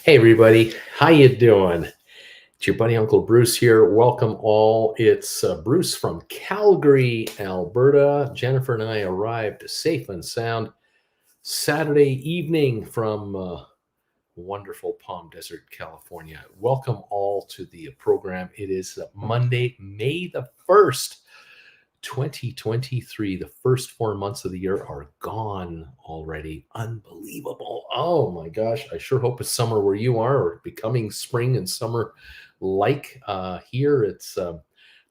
Hey everybody, how you doing? It's your buddy Uncle Bruce here. Welcome all. It's Bruce from Calgary, Alberta. Jennifer and I arrived safe and sound Saturday evening from wonderful Palm Desert, California. Welcome all to the program. It is Monday, May the 1st. 2023, the first 4 months of the year are gone already. Unbelievable. Oh my gosh. I sure hope it's summer where you are or becoming spring and summer like here. It's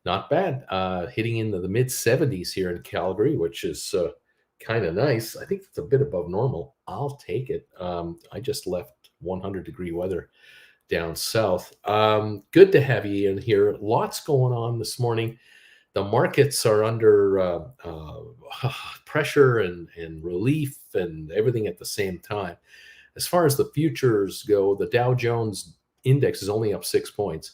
not bad. Hitting into the mid 70s here in Calgary, which is kind of nice. I think it's a bit above normal. I'll take it. I just left 100-degree weather down south. Good to have you in here. Lots going on this morning. The markets are under pressure and relief and everything at the same time. As far as the futures go, the Dow Jones index is only up 6 points,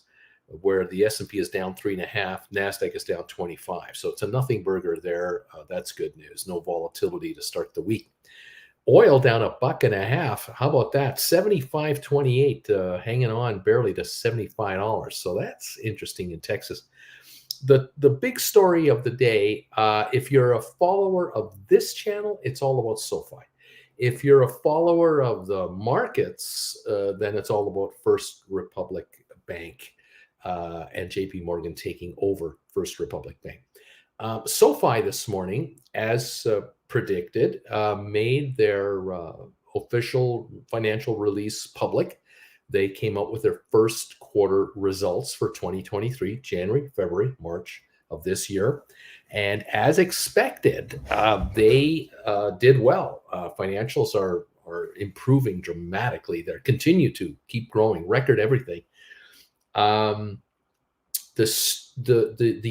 where the S&P is down 3.5, NASDAQ is down 25. So it's a nothing burger there. That's good news. No volatility to start the week. Oil down $1.50. How about that? 75.28, hanging on barely to $75. So that's interesting in Texas. The big story of the day, if you're a follower of this channel, it's all about SoFi. If you're a follower of the markets, then it's all about First Republic Bank and JP Morgan taking over First Republic Bank. SoFi this morning, as predicted, made their official financial release public. They came out with their first quarter results for 2023, January, February, March of this year. And as expected, they did well. Financials are improving dramatically. They continue to keep growing, record everything. The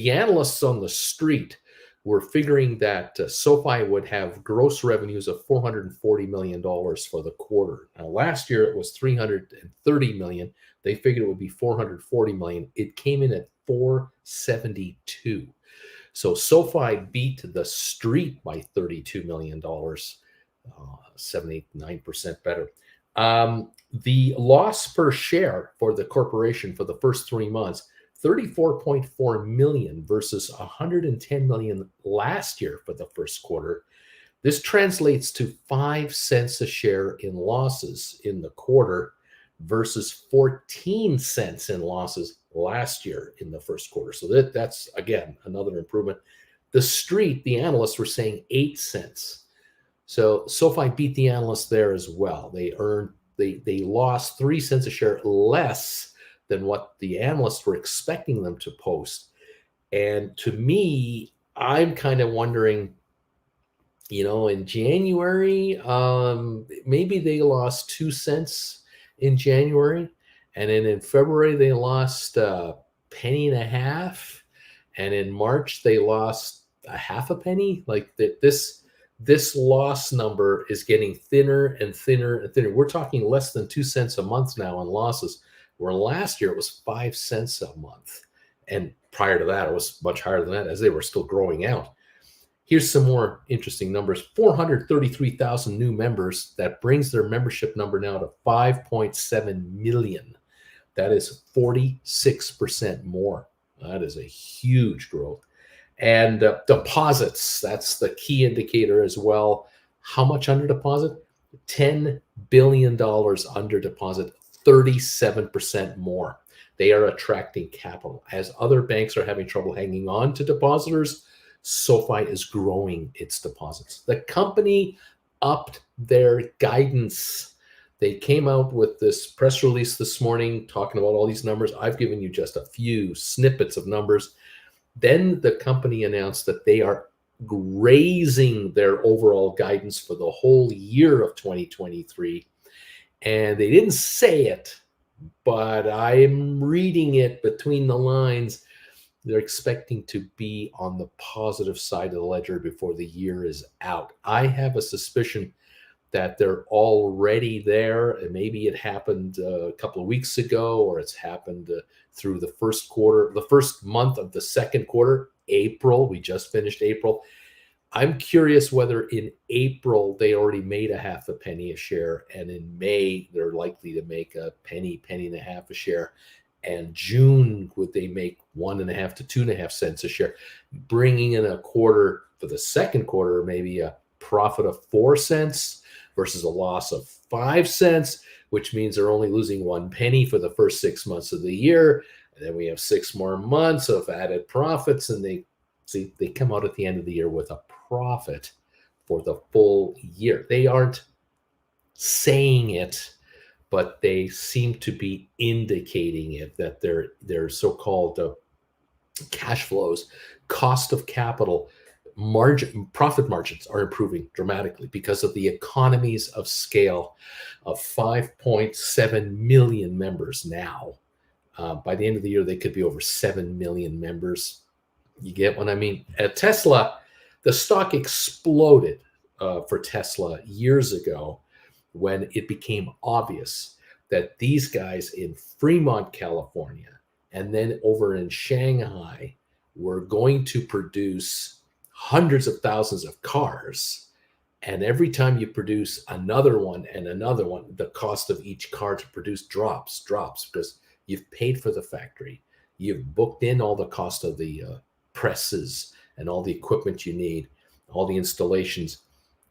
analysts on the street were figuring that SoFi would have gross revenues of $440 million for the quarter. Now, last year it was $330 million. They figured it would be $440 million. It came in at $472. So SoFi beat the street by $32 million, 7-9% better. The loss per share for the corporation for the first 3 months, 34.4 million versus 110 million last year for the first quarter. This translates to 5 cents a share in losses in the quarter versus 14 cents in losses last year in the first quarter. So that's again another improvement. The street, the analysts were saying 8 cents. So SoFi beat the analysts there as well. They lost 3 cents a share less than what the analysts were expecting them to post. And to me, I'm kind of wondering, in January, maybe they lost 2 cents in January. And then in February, they lost a penny and a half. And in March, they lost a half a penny. Like this loss number is getting thinner and thinner and thinner. We're talking less than 2 cents a month now on losses, where last year it was 5 cents a month. And prior to that, it was much higher than that as they were still growing out. Here's some more interesting numbers. 433,000 new members. That brings their membership number now to 5.7 million. That is 46% more. That is a huge growth. And deposits, that's the key indicator as well. How much under deposit? $10 billion under deposit. 37% more. They are attracting capital. As other banks are having trouble hanging on to depositors, SoFi is growing its deposits. The company upped their guidance. They came out with this press release this morning talking about all these numbers. I've given you just a few snippets of numbers. Then the company announced that they are raising their overall guidance for the whole year of 2023. And they didn't say it, but I'm reading it between the lines. They're expecting to be on the positive side of the ledger before the year is out. I have a suspicion that they're already there, and maybe it happened a couple of weeks ago, or it's happened through the first quarter, the first month of the second quarter, April. We just finished April. I'm curious whether in April they already made a half a penny a share, and in May they're likely to make a penny, penny and a half a share. And June, would they make 1.5 to 2.5 cents a share, bringing in a quarter for the second quarter, maybe a profit of 4 cents versus a loss of 5 cents, which means they're only losing 1 penny for the first 6 months of the year. And then we have 6 more months of added profits, and they come out at the end of the year with a profit for the full year. They aren't saying it, but they seem to be indicating it, that their so-called cash flows, cost of capital, profit margins are improving dramatically because of the economies of scale of 5.7 million members now. By the end of the year, they could be over 7 million members. You get what I mean? At Tesla, the stock exploded for Tesla years ago when it became obvious that these guys in Fremont, California, and then over in Shanghai were going to produce hundreds of thousands of cars. And every time you produce another one and another one, the cost of each car to produce drops because you've paid for the factory. You've booked in all the cost of the presses and all the equipment you need, all the installations.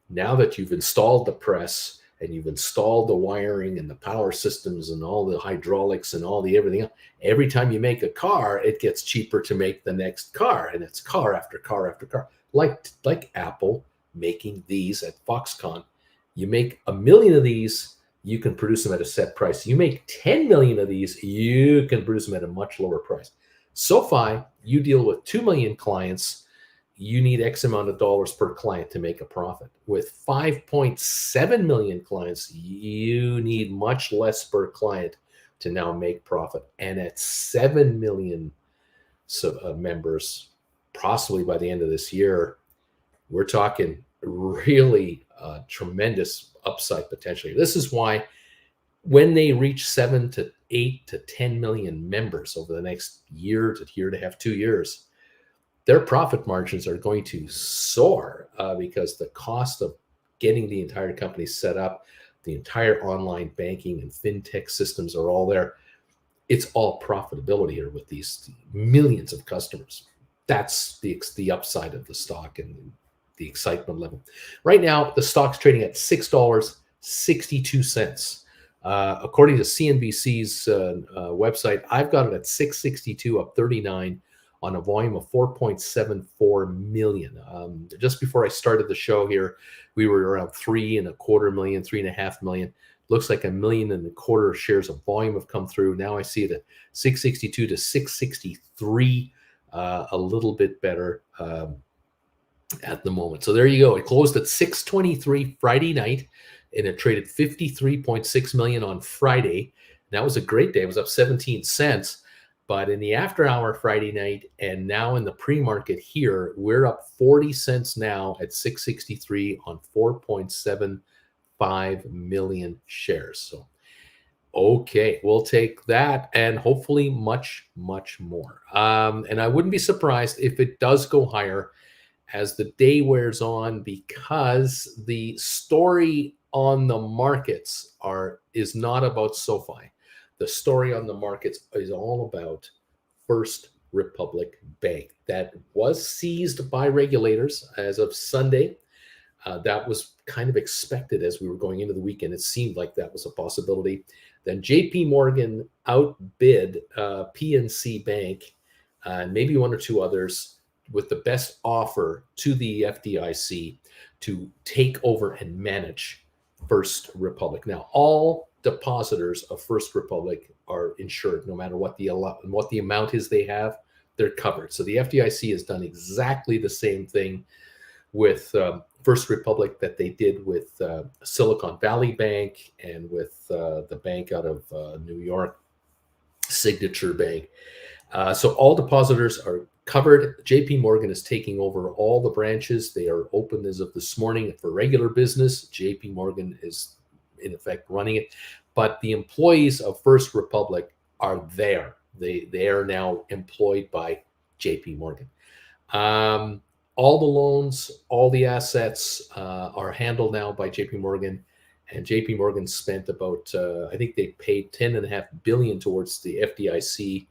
Now that you've installed the press and you've installed the wiring and the power systems and all the hydraulics and all the everything else, every time you make a car, it gets cheaper to make the next car, and it's car after car after car. Like Apple making these at Foxconn. You make 1 million of these, you can produce them at a set price. You make 10 million of these, you can produce them at a much lower price. SOFI, you deal with 2 million clients, you need X amount of dollars per client to make a profit. With 5.7 million clients, you need much less per client to now make profit. And at 7 million members, possibly by the end of this year, we're talking really tremendous upside potentially. This is why when they reach 7 to 8 to 10 million members over the next year to year and a half, 2 years, their profit margins are going to soar because the cost of getting the entire company set up, the entire online banking and fintech systems are all there. It's all profitability here with these millions of customers. That's the upside of the stock and the excitement level. Right now, the stock's trading at $6.62. According to CNBC's website, I've got it at 662, up 39 on a volume of 4.74 million. Just before I started the show here, we were around 3.25 million, 3.5 million. Looks like 1.25 million shares of volume have come through. Now I see it at 662 to 663, a little bit better at the moment. So there you go. It closed at 623 Friday night, and it traded 53.6 million on Friday. That was a great day. It was up 17 cents. But in the after hour Friday night, and now in the pre-market here, we're up 40 cents now at 663 on 4.75 million shares. So, okay, we'll take that and hopefully much, much more. And I wouldn't be surprised if it does go higher as the day wears on, because the story on the markets is not about SOFI. The story on the markets is all about First Republic Bank. That was seized by regulators as of Sunday. That was kind of expected as we were going into the weekend. It seemed like that was a possibility. Then JP Morgan outbid PNC Bank and maybe one or two others with the best offer to the FDIC to take over and manage First Republic. Now, all depositors of First Republic are insured, no matter what the amount is they have, they're covered. So the FDIC has done exactly the same thing with First Republic that they did with Silicon Valley Bank and with the bank out of New York, Signature Bank. So all depositors are covered. JP Morgan is taking over all the branches. They are open as of this morning for regular business. JP Morgan is in effect running it, but the employees of First Republic are there. They are now employed by JP Morgan. All the loans, all the assets are handled now by JP Morgan. And JP Morgan spent about, I think they paid $10.5 billion towards the FDIC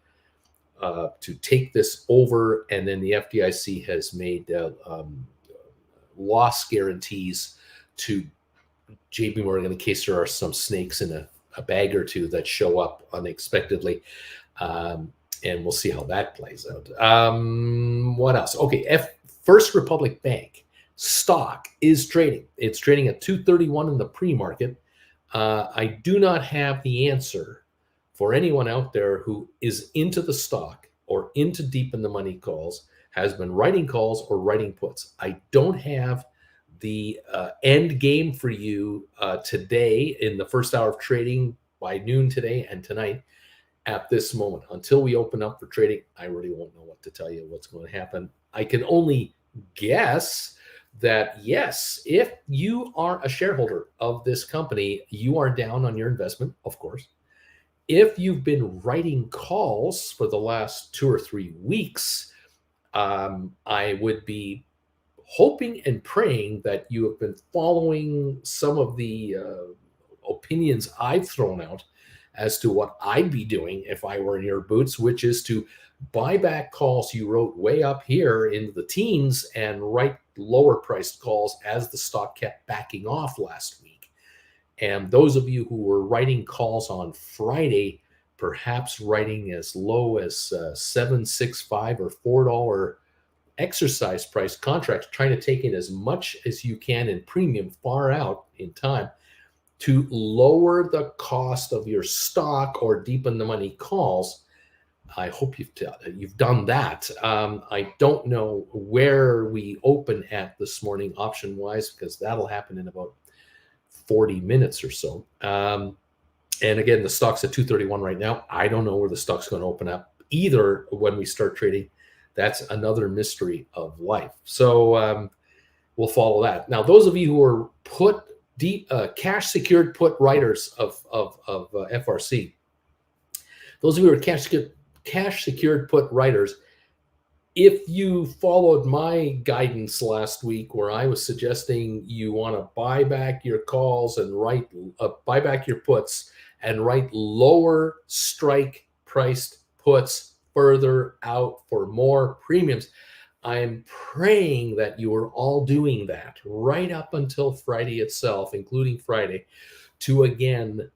to take this over. And then the FDIC has made loss guarantees to JP Morgan in case there are some snakes in a bag or two that show up unexpectedly. And we'll see how that plays out. What else? Okay, First Republic Bank stock is trading. It's trading at 231 in the pre-market. I do not have the answer for anyone out there who is into the stock or into deep in the money calls, has been writing calls or writing puts. I don't have the end game for you today in the first hour of trading by noon today and tonight. At this moment, until we open up for trading, I really won't know what to tell you what's going to happen. I can only guess that, yes, if you are a shareholder of this company, you are down on your investment, of course. If you've been writing calls for the last 2 or 3 weeks, I would be hoping and praying that you have been following some of the opinions I've thrown out as to what I'd be doing if I were in your boots, which is to buy back calls you wrote way up here in the teens and write lower priced calls as the stock kept backing off last week. And those of you who were writing calls on Friday, perhaps writing as low as $7.65 or $4 exercise price contracts, trying to take in as much as you can in premium far out in time to lower the cost of your stock or deepen the money calls. I hope you've done that. I don't know where we open at this morning option wise, because that'll happen in about 40 minutes or so. And again, the stock's at 231 right now. I don't know where the stock's going to open up either when we start trading. That's another mystery of life. So we'll follow that. Now, those of you who are cash secured put writers of FRC, those of you who are cash secured put writers, if you followed my guidance last week where I was suggesting you want to buy back your calls and buy back your puts and write lower strike priced puts further out for more premiums, I'm praying that you are all doing that right up until Friday itself, including Friday, to again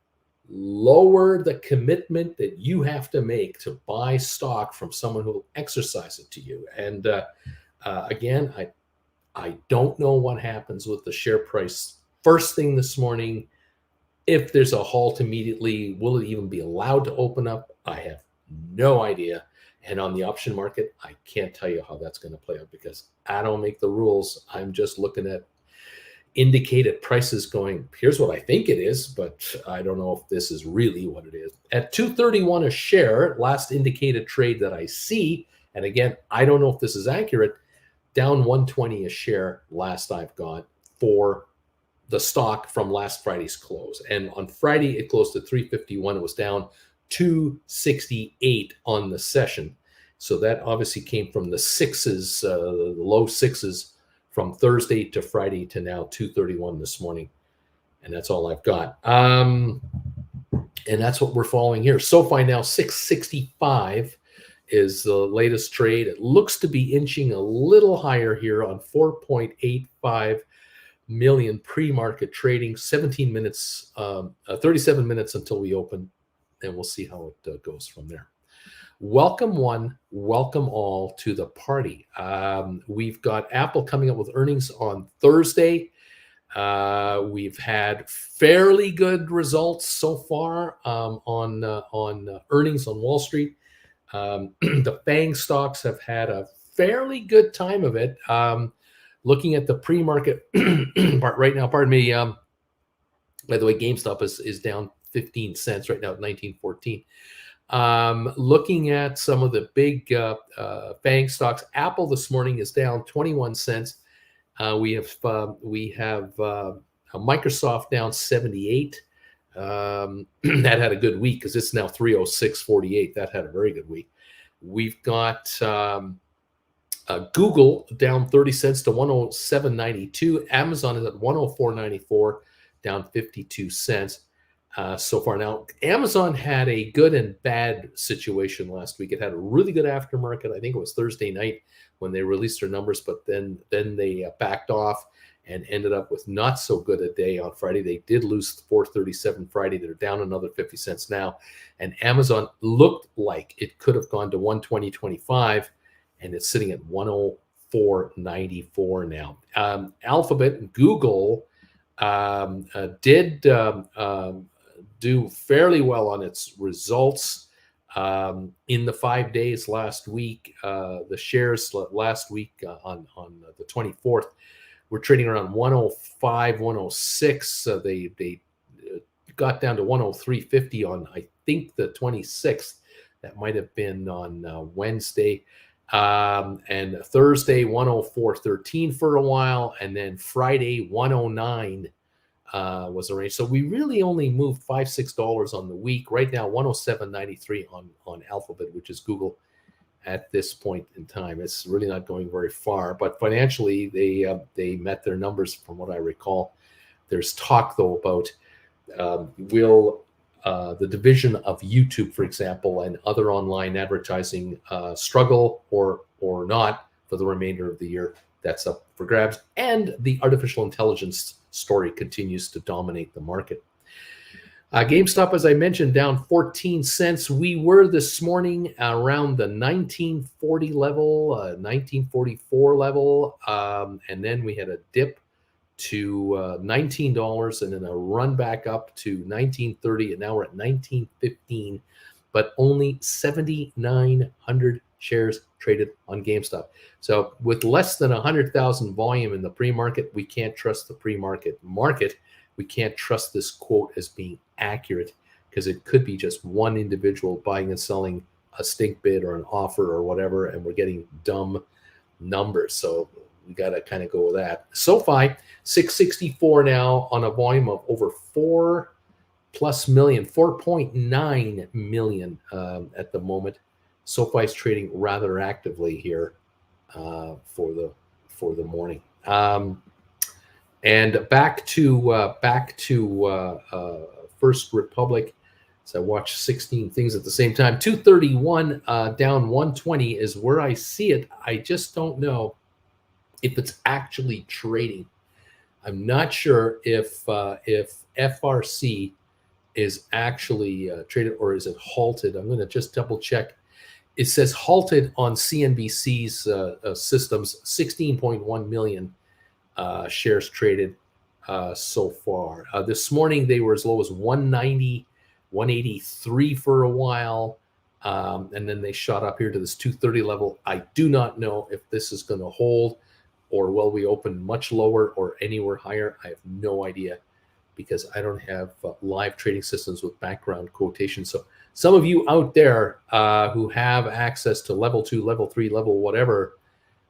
lower the commitment that you have to make to buy stock from someone who will exercise it to you. And again, I don't know what happens with the share price first thing this morning. If there's a halt immediately, will it even be allowed to open up? I have no idea. And on the option market, I can't tell you how that's going to play out because I don't make the rules. I'm just looking at indicated prices going, here's what I think it is, but I don't know if this is really what it is. At 231 a share, last indicated trade that I see, and again, I don't know if this is accurate, down 120 a share last I've got for the stock from last Friday's close. And on Friday, it closed at 351. It was down 268 on the session. So that obviously came from the sixes, the low sixes from Thursday to Friday to now 231 this morning. And that's all I've got. And that's what we're following here. SOFI now 665 is the latest trade. It looks to be inching a little higher here on 4.85 million pre-market trading, 17 minutes, 37 minutes until we open. And we'll see how it goes from there. Welcome one, welcome all to the party. We've got Apple coming up with earnings on Thursday. We've had fairly good results so far on earnings on Wall Street. The FANG stocks have had a fairly good time of it. Looking at the pre-market part right now, pardon me. By the way, GameStop is down 15 cents right now at 1914. Looking at some of the big FANG stocks, Apple this morning is down 21 cents. We have Microsoft down 78. That had a good week because it's now 306.48. That had a very good week. We've got Google down 30 cents to 107.92. Amazon is at 104.94, down 52 cents so far. Now, Amazon had a good and bad situation last week. It had a really good aftermarket. I think it was Thursday night when they released their numbers, but then they backed off and ended up with not so good a day on Friday. They did lose 437 Friday. They're down another 50 cents now. And Amazon looked like it could have gone to 120.25, and it's sitting at 104.94 now. Alphabet and Google did do fairly well on its results. In the 5 days last week, the shares last week on the 24th were trading around 105, 106. They got down to 103.50 on, I think, the 26th. That might have been on Wednesday. And Thursday, 104.13 for a while. And then Friday, 109 was the range. So we really only moved $5-6 on the week. Right now, 107.93 on Alphabet, which is Google at this point in time. It's really not going very far. But financially, they met their numbers from what I recall. There's talk, though, about will the division of YouTube, for example, and other online advertising struggle or not for the remainder of the year. That's up for grabs. And the artificial intelligence story continues to dominate the market. GameStop, as I mentioned, down 14 cents. We were this morning around the 1940 level, 1944 level, and then we had a dip to $19 and then a run back up to 1930, and now we're at 1915, but only 7,900 shares traded on GameStop. So with less than 100,000 volume in the pre-market, we can't trust the pre-market market. We can't trust this quote as being accurate because it could be just one individual buying and selling a stink bid or an offer or whatever, and we're getting dumb numbers. So we got to kind of go with that. SoFi, 664 now on a volume of over 4+ million, 4.9 million at the moment. SoFi is trading rather actively here for the morning. And back to First Republic. So I watched 16 things at the same time. 231 down 120 is where I see it. I just don't know if it's actually trading. I'm not sure if FRC is actually traded or is it halted. I'm going to just double check. It says halted on CNBC's systems. 16.1 million shares traded so far. This morning they were as low as 190, 183 for a while, and then they shot up here to this 230 level. I do not know if this is going to hold, or will we open much lower or anywhere higher. I have no idea because I don't have live trading systems with background quotations. So some of you out there who have access to level 2, level 3, level whatever,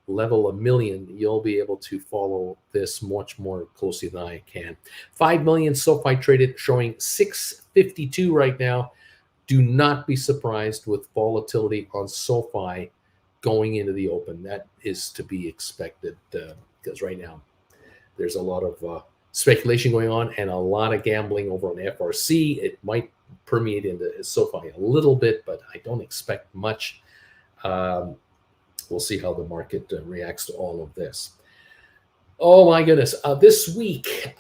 level a million, you'll be able to follow this much more closely than I can. 5 million SoFi traded, showing 652 right now. Do not be surprised with volatility on SoFi going into the open. That is to be expected because right now there's a lot of speculation going on and a lot of gambling over on FRC. It might permeate into SoFi a little bit, but I don't expect much. We'll see how the market reacts to all of this. Oh my goodness. This week,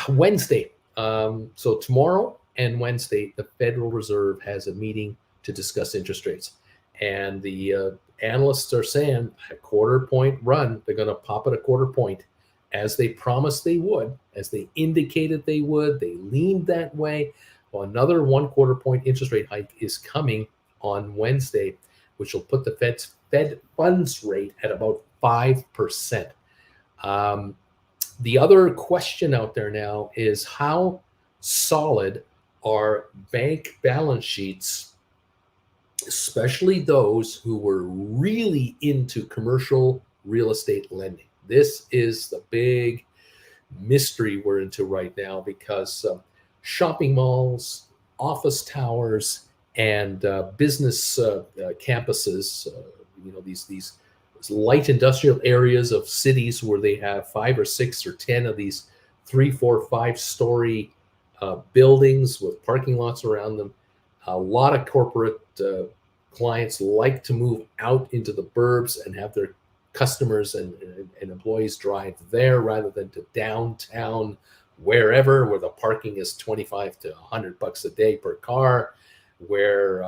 Wednesday, so tomorrow and Wednesday, the Federal Reserve has a meeting to discuss interest rates. And the analysts are saying a quarter-point run. They're going to pop it a quarter point, as they promised they would, as they indicated they would. They leaned that way. Well, another 1/4 point interest rate hike is coming on Wednesday, which will put the Fed funds rate at about 5%. The other question out there now is how solid are bank balance sheets, especially those who were really into commercial real estate lending. This is the big mystery we're into right now because shopping malls, office towers, and business campuses, these light industrial areas of cities where they have 5 or 6 or 10 of these 3, 4, 5 story buildings with parking lots around them. A lot of corporate clients like to move out into the burbs and have their customers and employees drive there rather than to downtown, where the parking is 25 to $100 a day per car, where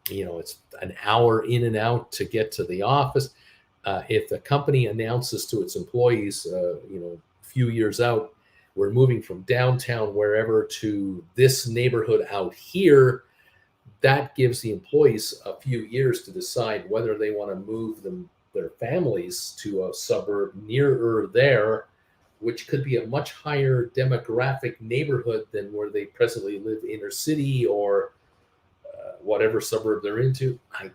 it's an hour in and out to get to the office. If the company announces to its employees, a few years out, we're moving from downtown wherever to this neighborhood out here, that gives the employees a few years to decide whether they want to move their families to a suburb nearer there, which could be a much higher demographic neighborhood than where they presently live, inner city or whatever suburb they're into. I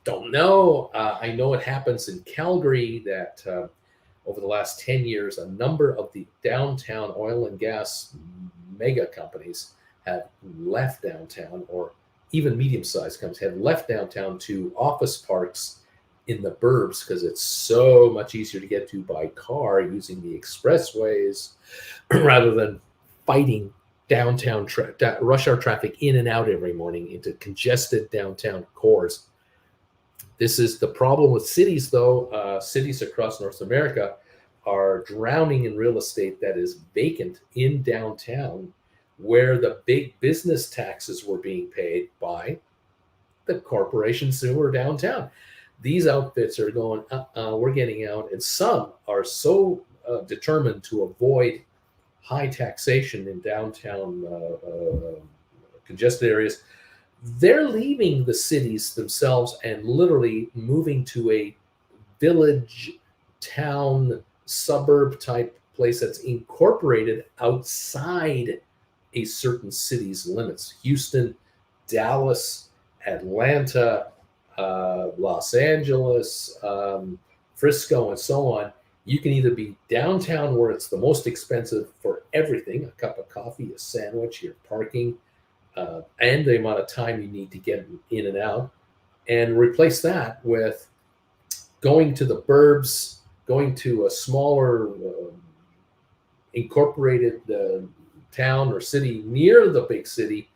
don't know. I know it happens in Calgary that over the last 10 years, a number of the downtown oil and gas mega companies have left downtown, or even medium-sized companies have left downtown to office parks in the burbs because it's so much easier to get to by car using the expressways rather than fighting downtown rush hour traffic in and out every morning into congested downtown cores. This is the problem with cities, though. Cities across North America are drowning in real estate that is vacant in downtown, where the big business taxes were being paid by the corporations who were downtown. These outfits are going, we're getting out. And some are so determined to avoid high taxation in downtown congested areas, they're leaving the cities themselves and literally moving to a village, town, suburb type place that's incorporated outside a certain city's limits. Houston, Dallas, Atlanta, Los Angeles, Frisco, and so on. You can either be downtown where it's the most expensive for everything, a cup of coffee, a sandwich, your parking, and the amount of time you need to get in and out, and replace that with going to the burbs, going to a smaller incorporated town or city near the big city,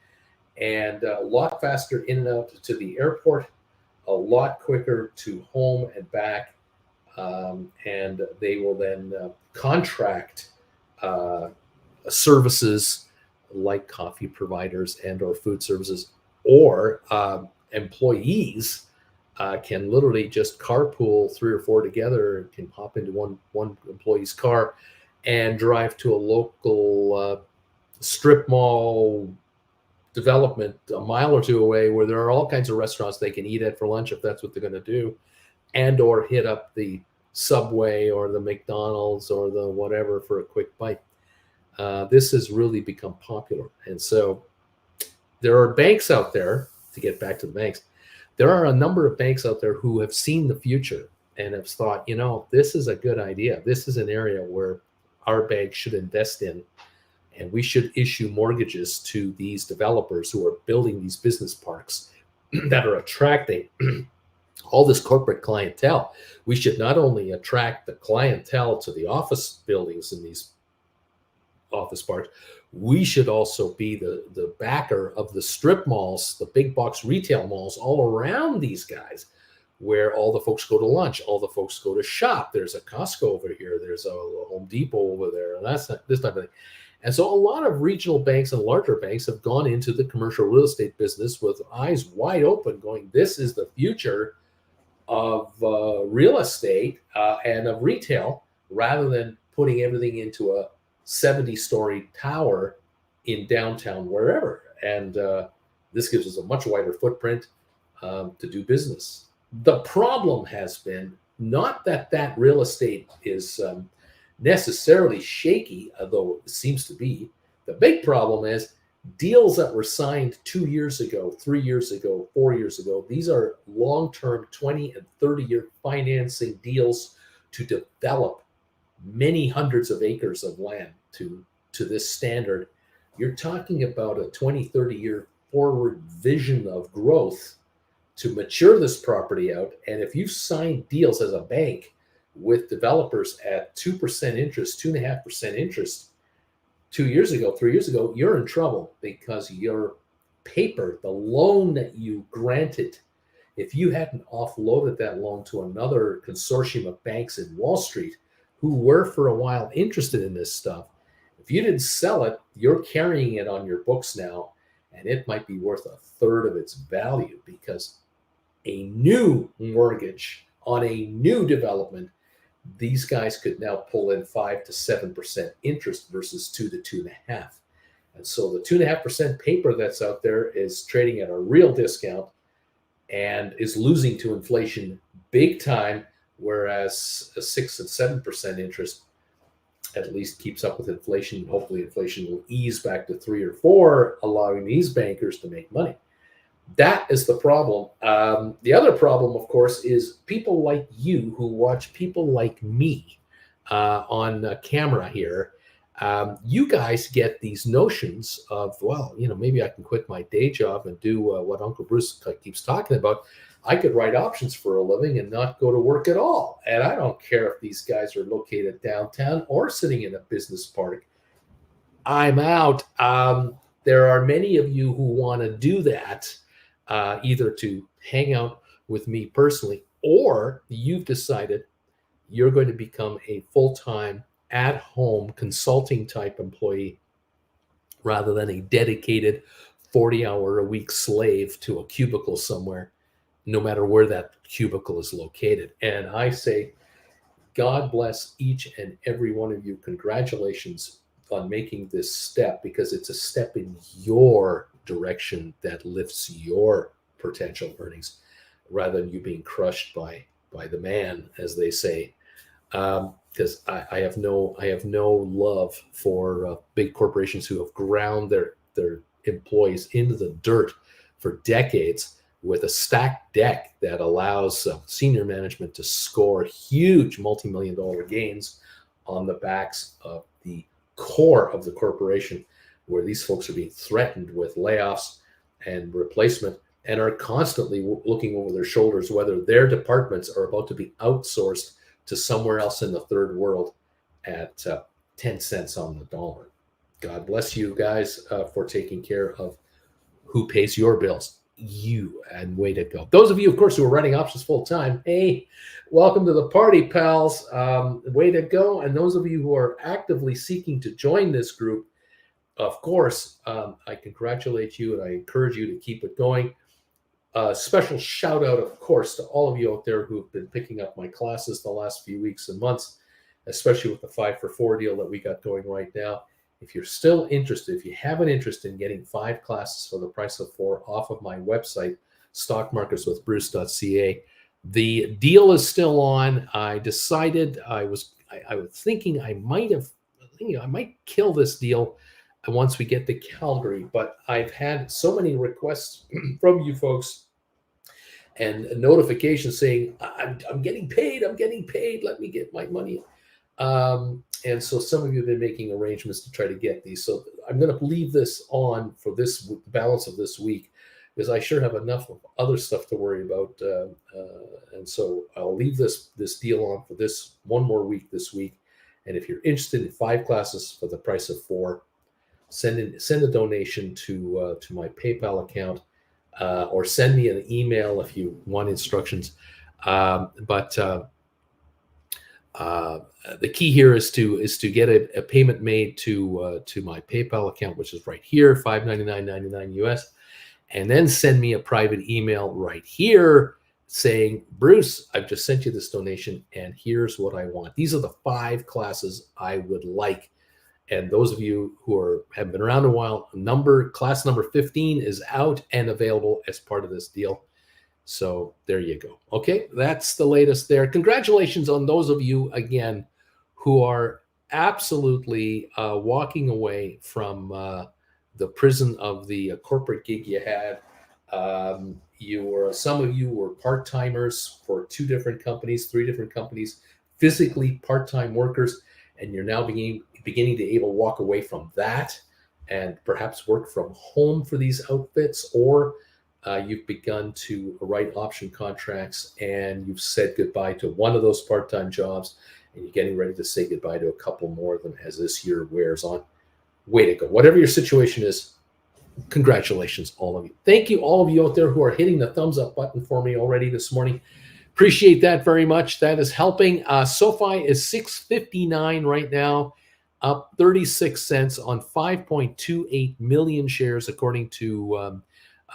and a lot faster in and out to the airport, a lot quicker to home and back, and they will then contract services like coffee providers and or food services, or employees can literally just carpool 3 or 4 together, can hop into one employee's car and drive to a local strip mall development a mile or 2 away, where there are all kinds of restaurants they can eat at for lunch if that's what they're going to do, and or hit up the Subway or the McDonald's or the whatever for a quick bite. This has really become popular. And so there are banks out there, to get back to the banks, there are a number of banks out there who have seen the future and have thought, this is a good idea. This is an area where our bank should invest in, and we should issue mortgages to these developers who are building these business parks that are attracting all this corporate clientele. We should not only attract the clientele to the office buildings in these office parks, we should also be the backer of the strip malls, the big box retail malls all around these guys, where all the folks go to lunch, all the folks go to shop. There's a Costco over here, there's a Home Depot over there, and that's not, this type of thing. And so a lot of regional banks and larger banks have gone into the commercial real estate business with eyes wide open, going, this is the future of real estate and of retail, rather than putting everything into a 70-story tower in downtown wherever. And this gives us a much wider footprint to do business. The problem has been not that real estate is necessarily shaky, although it seems to be. The big problem is deals that were signed 2 years ago, 3 years ago, 4 years ago. These are long-term 20 and 30-year financing deals to develop many hundreds of acres of land to this standard. You're talking about a 20, 30-year forward vision of growth to mature this property out. And if you sign deals as a bank with developers at 2% interest, 2.5% interest 2 years ago, 3 years ago, you're in trouble because your paper, the loan that you granted, if you hadn't offloaded that loan to another consortium of banks in Wall Street who were for a while interested in this stuff, if you didn't sell it, you're carrying it on your books now, and it might be worth a third of its value because a new mortgage on a new development, these guys could now pull in 5 to 7% interest versus 2 to 2.5%. And so the 2.5% paper that's out there is trading at a real discount and is losing to inflation big time, whereas a 6 and 7% interest at least keeps up with inflation. Hopefully inflation will ease back to 3 or 4, allowing these bankers to make money. That is the problem. The other problem, of course, is people like you who watch people like me on camera here. You guys get these notions of, well, maybe I can quit my day job and do what Uncle Bruce keeps talking about. I could write options for a living and not go to work at all. And I don't care if these guys are located downtown or sitting in a business park. I'm out. There are many of you who want to do that, either to hang out with me personally, or you've decided you're going to become a full-time at-home consulting type employee rather than a dedicated 40-hour-a-week slave to a cubicle somewhere, no matter where that cubicle is located. And I say, God bless each and every one of you. Congratulations on making this step, because it's a step in your direction that lifts your potential earnings rather than you being crushed by the man, as they say. Because I have no love for big corporations who have ground their employees into the dirt for decades with a stacked deck that allows senior management to score huge multi-million-dollar gains on the backs of the core of the corporation, where these folks are being threatened with layoffs and replacement and are constantly looking over their shoulders whether their departments are about to be outsourced to somewhere else in the third world at 10 cents on the dollar. God bless you guys for taking care of who pays your bills. You, and way to go. Those of you, of course, who are running options full time, hey, welcome to the party, pals. Way to go. And those of you who are actively seeking to join this group, of course, I congratulate you and I encourage you to keep it going. Special shout out, of course, to all of you out there who've been picking up my classes the last few weeks and months, especially with the 5-for-4 deal that we got going right now. If you're still interested, if you have an interest in getting 5 classes for the price of 4 off of my website, stockmarkerswithbruce.ca, the deal is still on. I decided I was thinking I might kill this deal once we get to Calgary, but I've had so many requests from you folks and notifications saying, I'm getting paid, let me get my money. And so some of you have been making arrangements to try to get these. So I'm going to leave this on for this balance of this week, because I sure have enough of other stuff to worry about. And so I'll leave this deal on for this one more week this week. And if you're interested in 5 classes for the price of 4, send a donation to my PayPal account, or send me an email if you want instructions. The key here is to get a payment made to my PayPal account, which is right here, $599.99 US, and then send me a private email right here saying, Bruce, I've just sent you this donation, and here's what I want. These are the 5 classes I would like. And those of you who have been around a while, class number 15 is out and available as part of this deal. So there you go. Okay, that's the latest there. Congratulations on those of you, again, who are absolutely walking away from the prison of the corporate gig you had. Some of you were part-timers for 2 different companies, 3 different companies, physically part-time workers, and you're now beginning to able to walk away from that and perhaps work from home for these outfits, or you've begun to write option contracts, and you've said goodbye to one of those part-time jobs, and you're getting ready to say goodbye to a couple more of them as this year wears on. Way to go. Whatever your situation is, congratulations, all of you. Thank you, all of you out there who are hitting the thumbs up button for me already this morning. Appreciate that very much. That is helping. SoFi is $6.59 right now, up 36 cents on 5.28 million shares, according to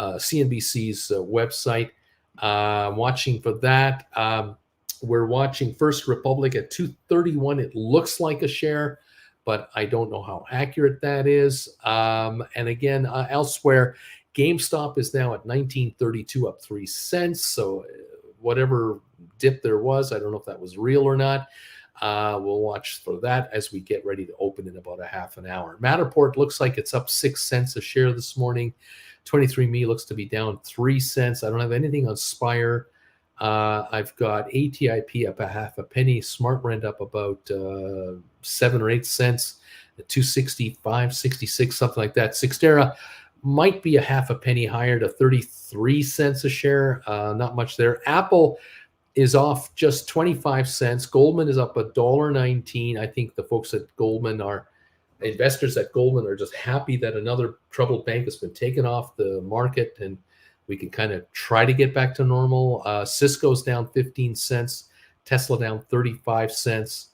CNBC's website. Watching for that. We're watching First Republic at 231. It looks like a share, but I don't know how accurate that is. And again, elsewhere, GameStop is now at 1932, up 3 cents. So whatever dip there was, I don't know if that was real or not. We'll watch for that as we get ready to open in about a half an hour. Matterport looks like it's up 6 cents a share this morning. 23andMe looks to be down 3 cents. I don't have anything on Spire. I've got ATIP up a half a penny. SmartRent up about 7 or 8 cents. 265, 66, something like that. Cyxtera might be a half a penny higher to 33 cents a share. Not much there. Apple is off just 25 cents. Goldman is up $1.19. I think the folks at Goldman investors at Goldman are just happy that another troubled bank has been taken off the market and we can kind of try to get back to normal. Cisco's down 15 cents. Tesla down 35 cents.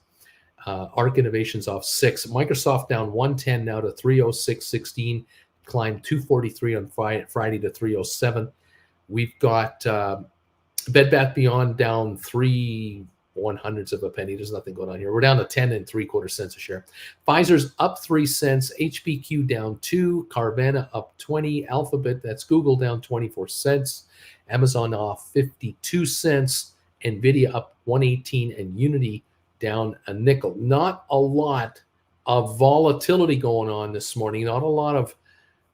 ARC Innovations off 6. Microsoft down 110 now to 306.16. Climbed 243 on Friday to 307. We've got Bed Bath Beyond down 3/100ths of a penny. There's nothing going on here. We're down to 10 3/4 cents a share. Pfizer's up 3 cents. HPQ down 2. Carvana up 20. Alphabet, that's Google, down 24 cents. Amazon off 52 cents. Nvidia up 118, and Unity down a nickel. Not a lot of volatility going on this morning. Not a lot of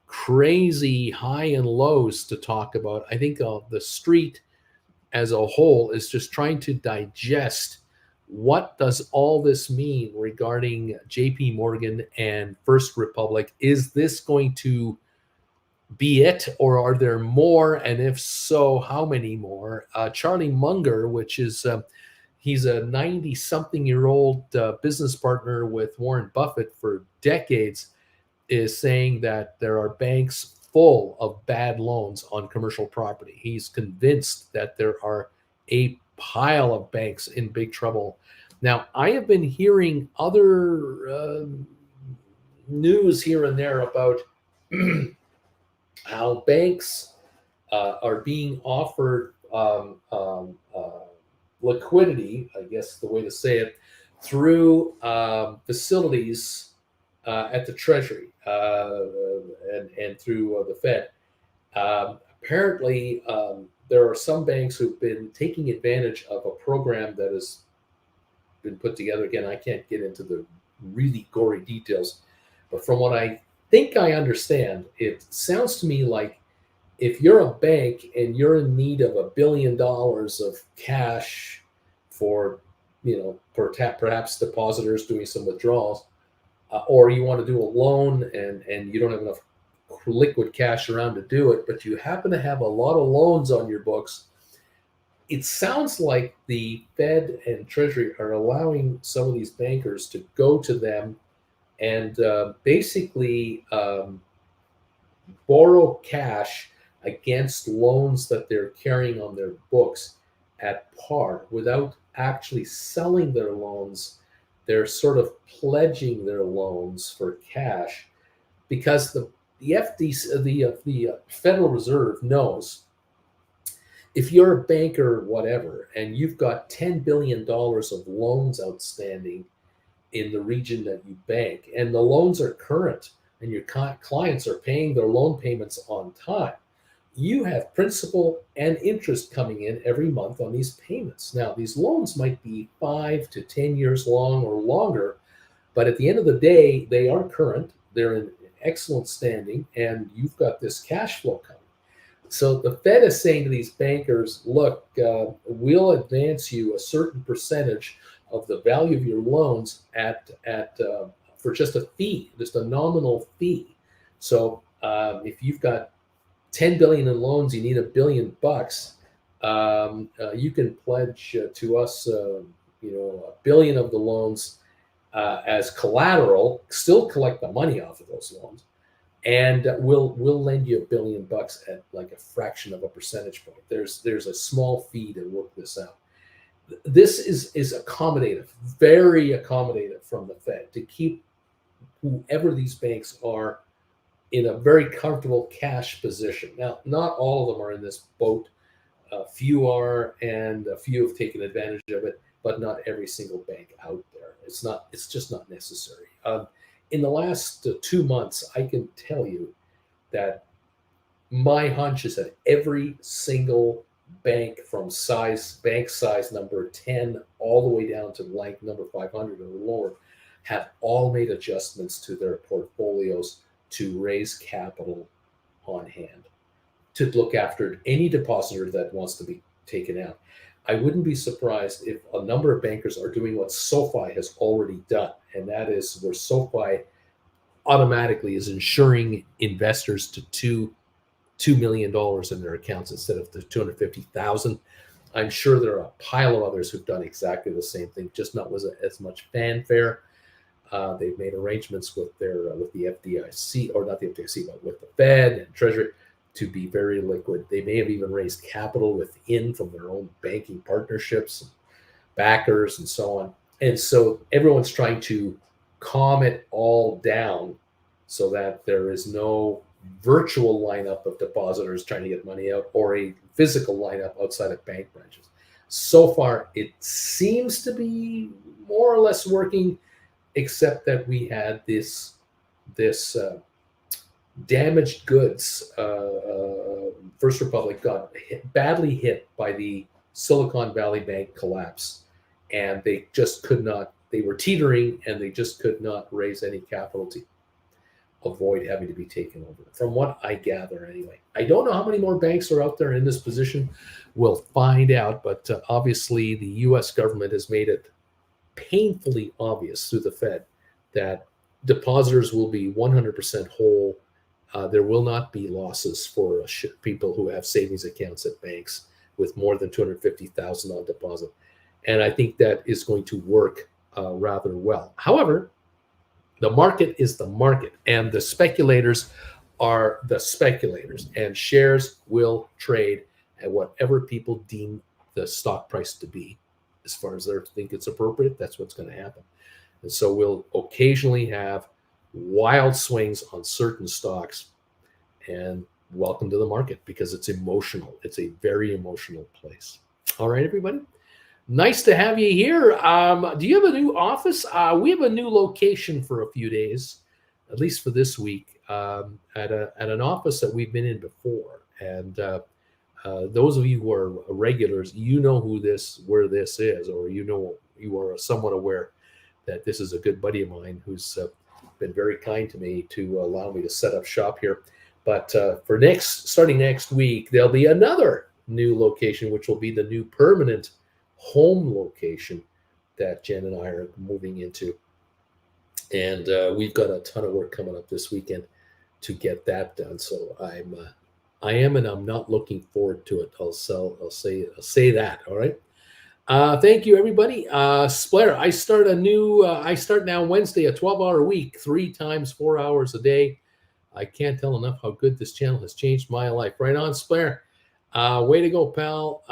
crazy high and lows to talk about. I think the street as a whole is just trying to digest what does all this mean regarding JP Morgan and First Republic. Is this going to be it, or are there more? And if so, how many more? Charlie Munger, which is he's a 90-something-year-old business partner with Warren Buffett for decades, is saying that there are banks full of bad loans on commercial property. He's convinced that there are a pile of banks in big trouble. Now, I have been hearing other news here and there about how banks are being offered liquidity, I guess the way to say it, through facilities at the Treasury and through the Fed. Apparently, there are some banks who've been taking advantage of a program that has been put together. Again, I can't get into the really gory details, but from what I think I understand, it sounds to me like if you're a bank and you're in need of $1 billion of cash for, perhaps depositors doing some withdrawals, or you want to do a loan and you don't have enough liquid cash around to do it, but you happen to have a lot of loans on your books, it sounds like the Fed and Treasury are allowing some of these bankers to go to them and basically borrow cash against loans that they're carrying on their books at par without actually selling their loans. They're sort of pledging their loans for cash because the FDC, the Federal Reserve knows if you're a banker, whatever, and you've got $10 billion of loans outstanding in the region that you bank, and the loans are current, and your clients are paying their loan payments on time, you have principal and interest coming in every month on these payments. Now, these loans might be 5 to 10 years long or longer, but at the end of the day, they are current, they're in excellent standing, and you've got this cash flow coming. So the Fed is saying to these bankers, look, we'll advance you a certain percentage of the value of your loans for just a fee, just a nominal fee. So if you've got 10 billion in loans, you need $1 billion. You can pledge to us, $1 billion of the loans as collateral, still collect the money off of those loans, and we'll lend you $1 billion at like a fraction of a percentage point. There's a small fee to work this out. This is accommodative, very accommodative from the Fed to keep whoever these banks are in a very comfortable cash position. Now, not all of them are in this boat. Few are, and a few have taken advantage of it, but not every single bank out there. It's just not necessary. In the last 2 months, I can tell you that my hunch is that every single bank from bank size number 10 all the way down to like number 500 or lower have all made adjustments to their portfolios to raise capital on hand to look after any depositor that wants to be taken out. I wouldn't be surprised if a number of bankers are doing what SOFI has already done, and that is where SOFI automatically is insuring investors to $2 million in their accounts instead of the 250,000. I'm sure there are a pile of others who've done exactly the same thing, just not with as much fanfare. They've made arrangements with the FDIC, or not the FDIC, but with the Fed and Treasury to be very liquid. They may have even raised capital within from their own banking partnerships, backers, and so on. And so everyone's trying to calm it all down so that there is no virtual lineup of depositors trying to get money out or a physical lineup outside of bank branches. So far, it seems to be more or less working, except that we had this damaged goods. First Republic got badly hit by the Silicon Valley Bank collapse, and they just could not. They were teetering, and they just could not raise any capital to avoid having to be taken over. From what I gather, anyway. I don't know how many more banks are out there in this position. We'll find out, but obviously the U.S. government has made it painfully obvious through the Fed that depositors will be 100% whole. There will not be losses for people who have savings accounts at banks with more than $250,000 on deposit. And I think that is going to work rather well. However, the market is the market, and the speculators are the speculators, and shares will trade at whatever people deem the stock price to be. As far as they think it's appropriate, that's what's going to happen. And so we'll occasionally have wild swings on certain stocks, and welcome to the market because it's emotional. It's a very emotional place. All right, everybody. Nice to have you here. Do you have a new office? We have a new location for a few days, at least for this week, at an office that we've been in before. And those of you who are regulars, you know where this is, or you are somewhat aware that this is a good buddy of mine who's been very kind to me to allow me to set up shop here. But starting next week, there'll be another new location, which will be the new permanent home location that Jen and I are moving into. And we've got a ton of work coming up this weekend to get that done. So I am, and I'm not looking forward to it. I'll say that. All right. Thank you, everybody. Blair, I start now Wednesday, a 12-hour week, 3 times 4 hours a day. I can't tell enough how good this channel has changed my life. Right on, Blair. Way to go, pal.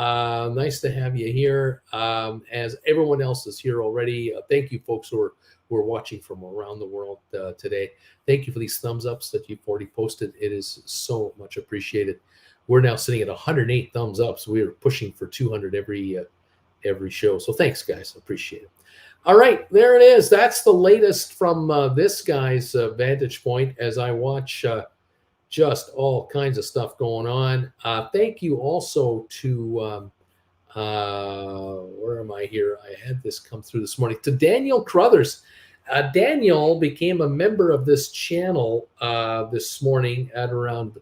Nice to have you here. As everyone else is here already. Thank you, folks who are watching from around the world today. Thank you for these thumbs ups that you've already posted. It is so much appreciated. We're now sitting at 108 thumbs up, so we are pushing for 200 every show. So thanks, guys. Appreciate it. All right, there it is. That's the latest from this guy's vantage point as I watch just all kinds of stuff going on. Thank you also to, where am I here? I had this come through this morning. To Daniel Crothers. Daniel became a member of this channel this morning at around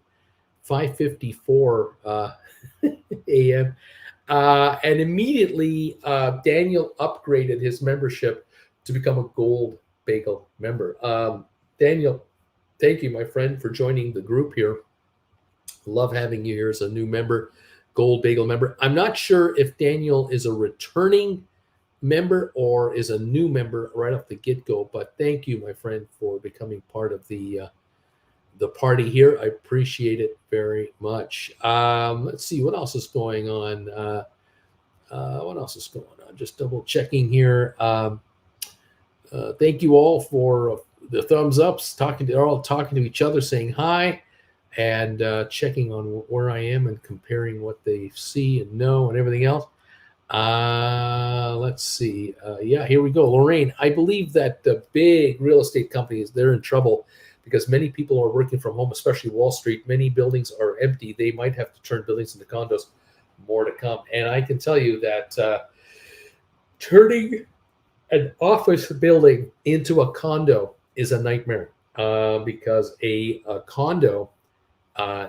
5:54 a.m. And immediately Daniel upgraded his membership to become a Gold Bagel member. Daniel, thank you, my friend, for joining the group here. Love having you here as a new member, Gold Bagel member. I'm not sure if Daniel is a returning member or is a new member right off the get-go, but thank you, my friend, for becoming part of the party here. I appreciate it very much. Let's see what else is going on. What else is going on? Just double checking here. Thank you all for the thumbs ups. They're all talking to each other, saying hi, and checking on where I am and comparing what they see and know and everything else. Let's see. Yeah, here we go. Lorraine, I believe that the big real estate companies, they're in trouble because many people are working from home, especially Wall Street. Many buildings are empty. They might have to turn buildings into condos. More to come. And I can tell you that turning an office building into a condo is a nightmare because a condo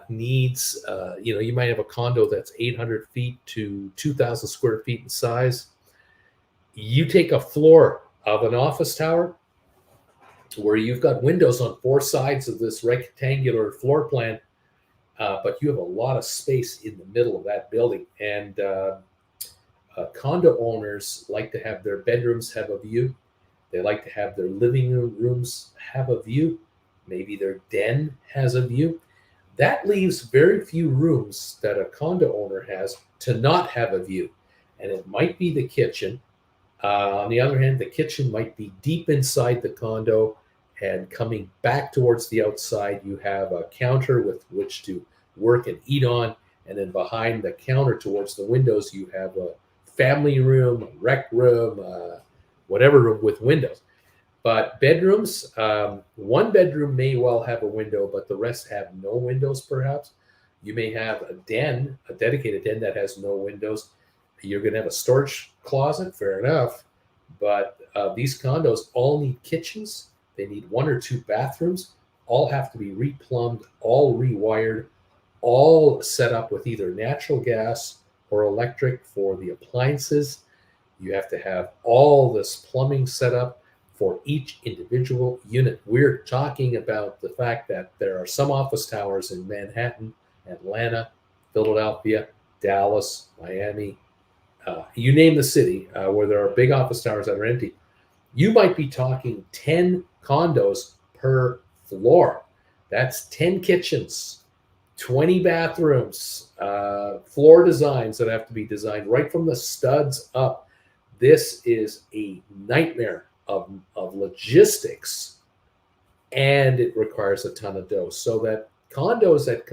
needs, you might have a condo that's 800 feet to 2,000 square feet in size. You take a floor of an office tower where you've got windows on four sides of this rectangular floor plan, but you have a lot of space in the middle of that building. And condo owners like to have their bedrooms have a view. They like to have their living rooms have a view. Maybe their den has a view. That leaves very few rooms that a condo owner has to not have a view. And it might be the kitchen. On the other hand, the kitchen might be deep inside the condo, and coming back towards the outside, you have a counter with which to work and eat on. And then behind the counter towards the windows, you have a family room, a rec room, whatever room with windows. But bedrooms, one bedroom may well have a window, but the rest have no windows, perhaps. You may have a den, a dedicated den that has no windows. You're going to have a storage closet, fair enough. But these condos all need kitchens. They need one or two bathrooms. All have to be replumbed, all rewired, all set up with either natural gas or electric for the appliances. You have to have all this plumbing set up for each individual unit. We're talking about the fact that there are some office towers in Manhattan, Atlanta, Philadelphia, Dallas, Miami, you name the city where there are big office towers that are empty. You might be talking 10 condos per floor. That's 10 kitchens, 20 bathrooms, floor designs that have to be designed right from the studs up. This is a nightmare of logistics, and it requires a ton of dough. So that condos that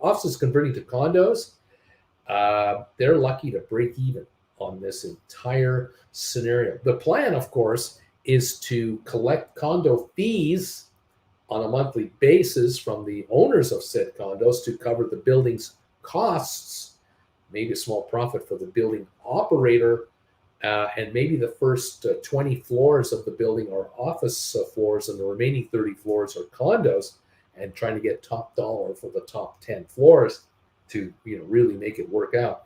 offices converting to condos, they're lucky to break even on this entire scenario. The plan, of course, is to collect condo fees on a monthly basis from the owners of said condos to cover the building's costs, maybe a small profit for the building operator, and maybe the first 20 floors of the building are office floors and the remaining 30 floors are condos, and trying to get top dollar for the top 10 floors to really make it work out.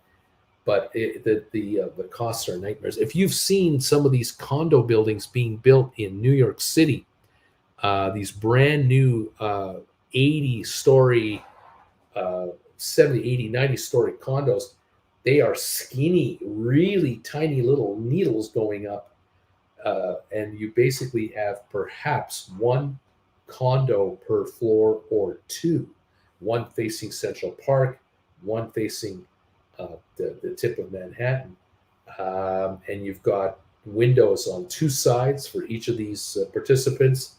But the costs are nightmares. If you've seen some of these condo buildings being built in New York City, these brand new 80-story, 70, 80, 90-story condos, they are skinny, really tiny little needles going up. And you basically have perhaps one condo per floor or two, one facing Central Park, one facing the tip of Manhattan. And you've got windows on two sides for each of these participants,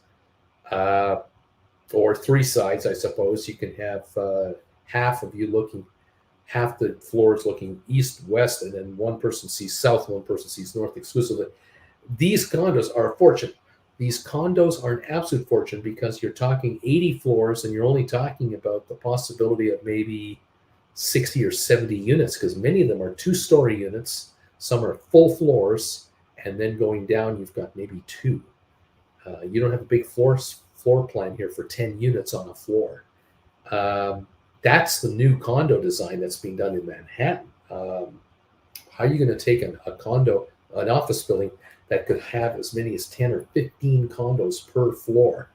or three sides, I suppose. You can have half the floors looking east, west, and then one person sees south, one person sees north exclusively. These condos are a fortune. These condos are an absolute fortune because you're talking 80 floors and you're only talking about the possibility of maybe 60 or 70 units, because many of them are two-story units. Some are full floors, and then going down, you've got maybe two. You don't have a big floor plan here for 10 units on a floor. That's the new condo design that's being done in Manhattan. How are you going to take a condo, an office building that could have as many as 10 or 15 condos per floor,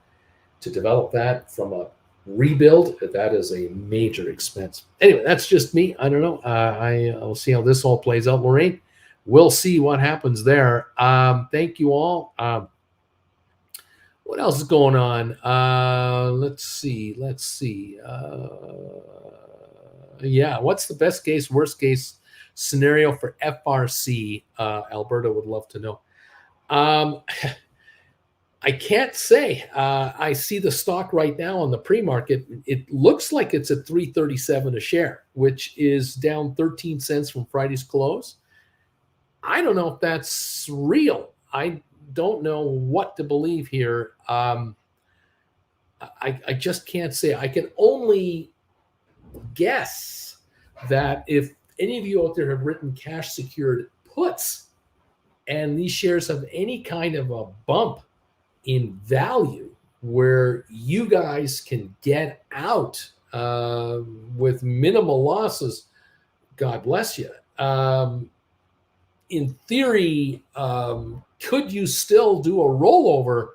to develop that from a rebuild, that is a major expense. Anyway, that's just me. I don't know. I'll see how this all plays out, Lorraine. We'll see what happens there. Thank you all. What else is going on? Let's see. Yeah, what's the best case, worst case scenario for FRC? Alberta would love to know. I can't say. I see the stock right now on the pre-market. It looks like it's at $3.37 a share, which is down 13 cents from Friday's close. I don't know if that's real. I don't know what to believe here. I just can't say. I can only guess that if any of you out there have written cash secured puts and these shares have any kind of a bump in value where you guys can get out with minimal losses, God bless you. In theory, could you still do a rollover?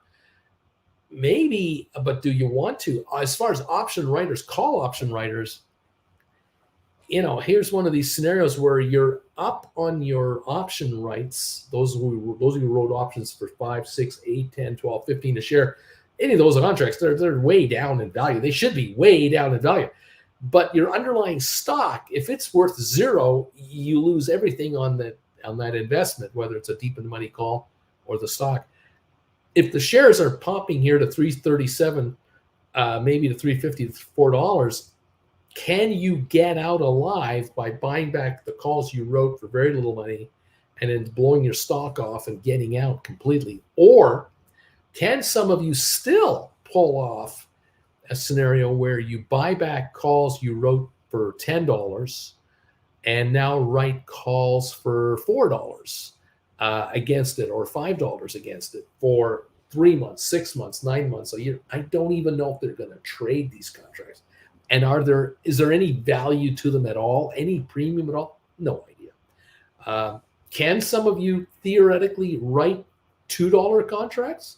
Maybe, but do you want to? As far as option writers, call option writers, here's one of these scenarios where you're up on your option rights. Those who wrote options for 5, 6, 8, 10, 12, 15 a share, any of those contracts, they're way down in value. They should be way down in value. But your underlying stock, if it's worth zero, you lose everything on that investment, whether it's a deep in the money call or the stock. If the shares are popping here to $3.37, maybe to $3.50 to $4, can you get out alive by buying back the calls you wrote for very little money and then blowing your stock off and getting out completely? Or can some of you still pull off a scenario where you buy back calls you wrote for $10 and now write calls for $4 against it, or $5 against it for 3 months, 6 months, 9 months, a year? I don't even know if they're going to trade these contracts. And is there any value to them at all? Any premium at all? No idea. Can some of you theoretically write $2 contracts?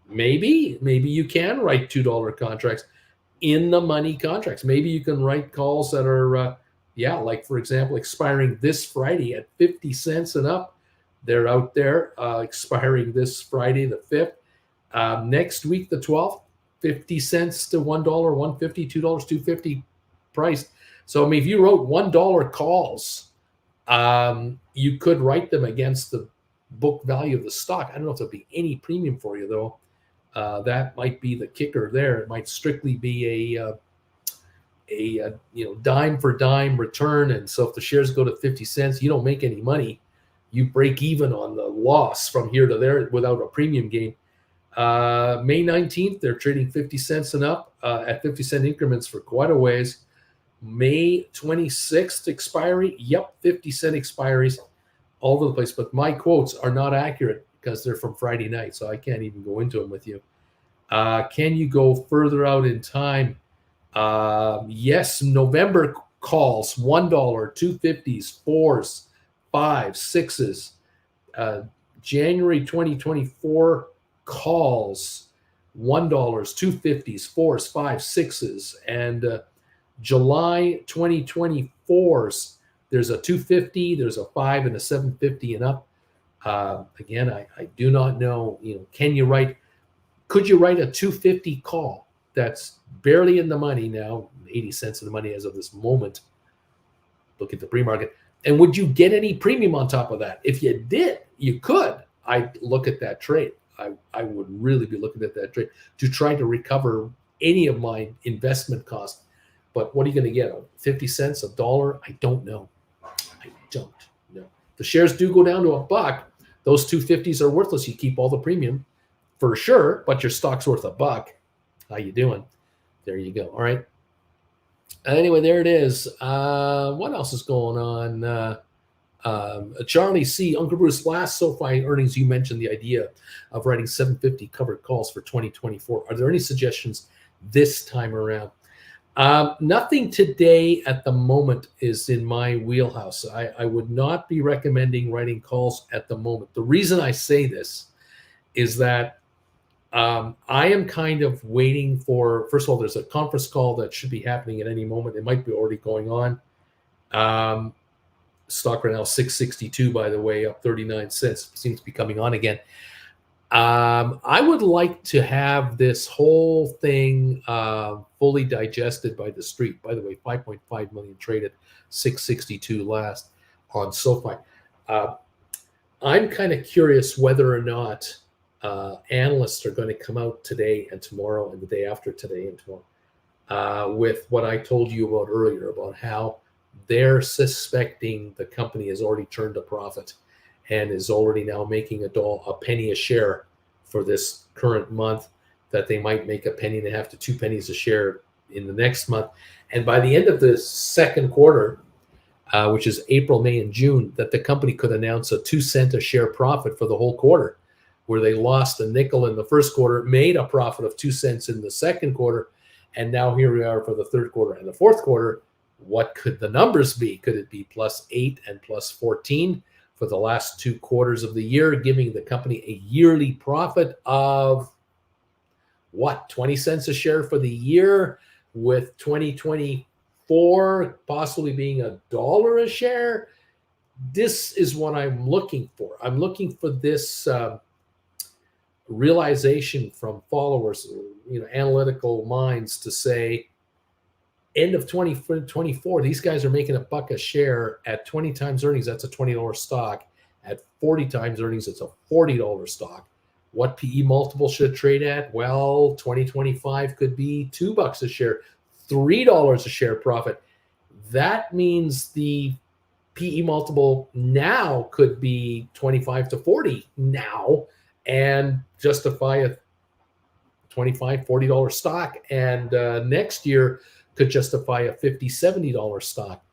Maybe you can write $2 contracts in the money contracts. Maybe you can write calls that are, like for example, expiring this Friday at 50 cents and up. They're out there expiring this Friday, the 5th. Next week, the 12th. 50 cents to $1, $1.50, $2, $2.50 priced. So, I mean, if you wrote $1 calls, you could write them against the book value of the stock. I don't know if there'll be any premium for you, though. That might be the kicker there. It might strictly be a dime for dime return. And so if the shares go to 50 cents, you don't make any money. You break even on the loss from here to there without a premium gain. May 19th, they're trading 50 cents and up at 50 cent increments for quite a ways. May 26th expiry, 50 cent expiries all over the place. But my quotes are not accurate because they're from Friday night, so I can't even go into them with you. Can you go further out in time? Yes, November calls, $1, 250s, 4s, 5s, 6s. January 2024 calls, $1, 250s, 4s, 5s, 6s, and July 2024s, there's a 250, there's a 5 and a 750 and up. Again, I do not know, could you write a 250 call that's barely in the money now, 80 cents in the money as of this moment? Look at the pre-market. And would you get any premium on top of that? If you did, you could. I'd look at that trade. I would really be looking at that trade to try to recover any of my investment costs. But what are you going to get? 50 cents, $1? I don't know. The shares do go down to $1. Those 250s are worthless. You keep all the premium for sure, but your stock's worth $1. How you doing? There you go. All right. Anyway, there it is. What else is going on? Charlie C. Uncle Bruce, last SoFi earnings, you mentioned the idea of writing 750 covered calls for 2024. Are there any suggestions this time around? Nothing today at the moment is in my wheelhouse. I would not be recommending writing calls at the moment. The reason I say this is that I am kind of waiting for, first of all, there's a conference call that should be happening at any moment. It might be already going on. Stock right now, 662, by the way, up 39 cents. Seems to be coming on again. I would like to have this whole thing fully digested by the street. By the way, 5.5 million traded, 662 last on SOFI. I'm kind of curious whether or not analysts are going to come out today and tomorrow and the day after today and tomorrow with what I told you about earlier about how they're suspecting the company has already turned a profit and is already now making a penny a share for this current month, that they might make a penny and a half to 2 pennies a share in the next month. And by the end of the second quarter, which is April, May, and June, that the company could announce a 2 cent a share profit for the whole quarter, where they lost a nickel in the first quarter, made a profit of 2 cents in the second quarter, and now here we are for the third quarter and the fourth quarter. What could the numbers be? Could it be +8 and +14 for the last 2 quarters of the year, giving the company a yearly profit of what, 20 cents a share for the year, with 2024 possibly being $1 a share? This is what I'm looking for. I'm looking for this realization from followers, analytical minds, to say, end of 2024, these guys are making $1 a share at 20 times earnings. That's a $20 stock. At 40 times earnings, it's a $40 stock. What PE multiple should it trade at? Well, 2025 could be $2 a share, $3 a share profit. That means the PE multiple now could be 25 to 40 now and justify a $25, $40 stock. And next year could justify a $50, $70 stock.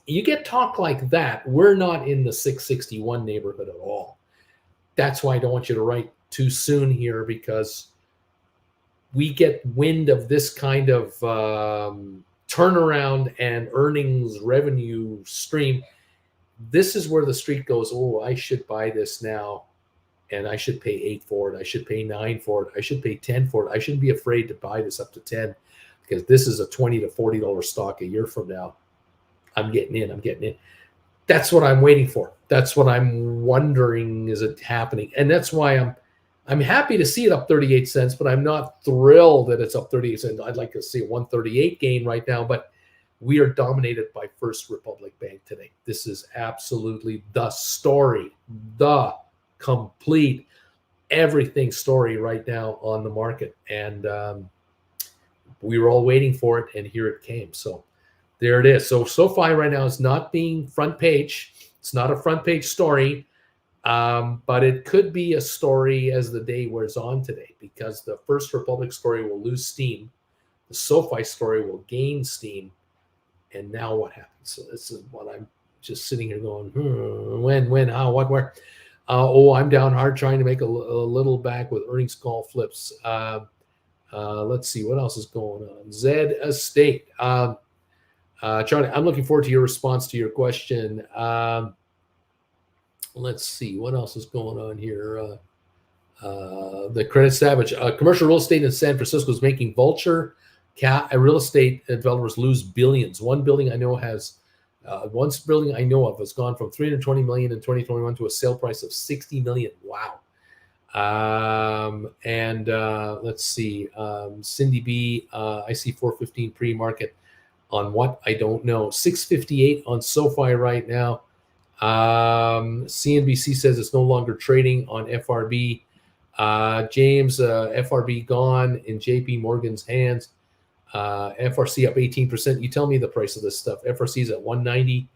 You get talk like that, we're not in the 661 neighborhood at all. That's why I don't want you to write too soon here, because we get wind of this kind of turnaround and earnings revenue stream. This is where the street goes, oh, I should buy this now, and I should pay 8 for it. I should pay 9 for it. I should pay 10 for it. I shouldn't be afraid to buy this up to 10, because this is a $20 to $40 stock a year from now. I'm getting in. That's what I'm waiting for. That's what I'm wondering, is it happening? And that's why I'm happy to see it up 38 cents, but I'm not thrilled that it's up 38 cents. I'd like to see a 138 gain right now, but we are dominated by First Republic Bank today. This is absolutely the story, the complete everything story right now on the market. And we were all waiting for it, and here it came. So there it is. So SoFi right now is not being front page. It's not a front page story, but it could be a story as the day wears on today, because the First Republic story will lose steam. The SoFi story will gain steam. And now what happens? So this is what I'm just sitting here going, when, how, what, where? I'm down hard trying to make a little back with earnings call flips. Let's see what else is going on. Zed Estate. Charlie, I'm looking forward to your response to your question. Let's see what else is going on here. The Credit Savage. Commercial real estate in San Francisco is making vulture real estate developers lose billions. One building I know has of has gone from $320 million in 2021 to a sale price of $60 million. Wow. Let's see. Cindy B. I see 415 pre-market on what? I don't know. 658 on SoFi right now. CNBC says it's no longer trading on FRB. James, FRB gone in JP Morgan's hands. FRC up 18%. You tell me the price of this stuff. FRC is at 190.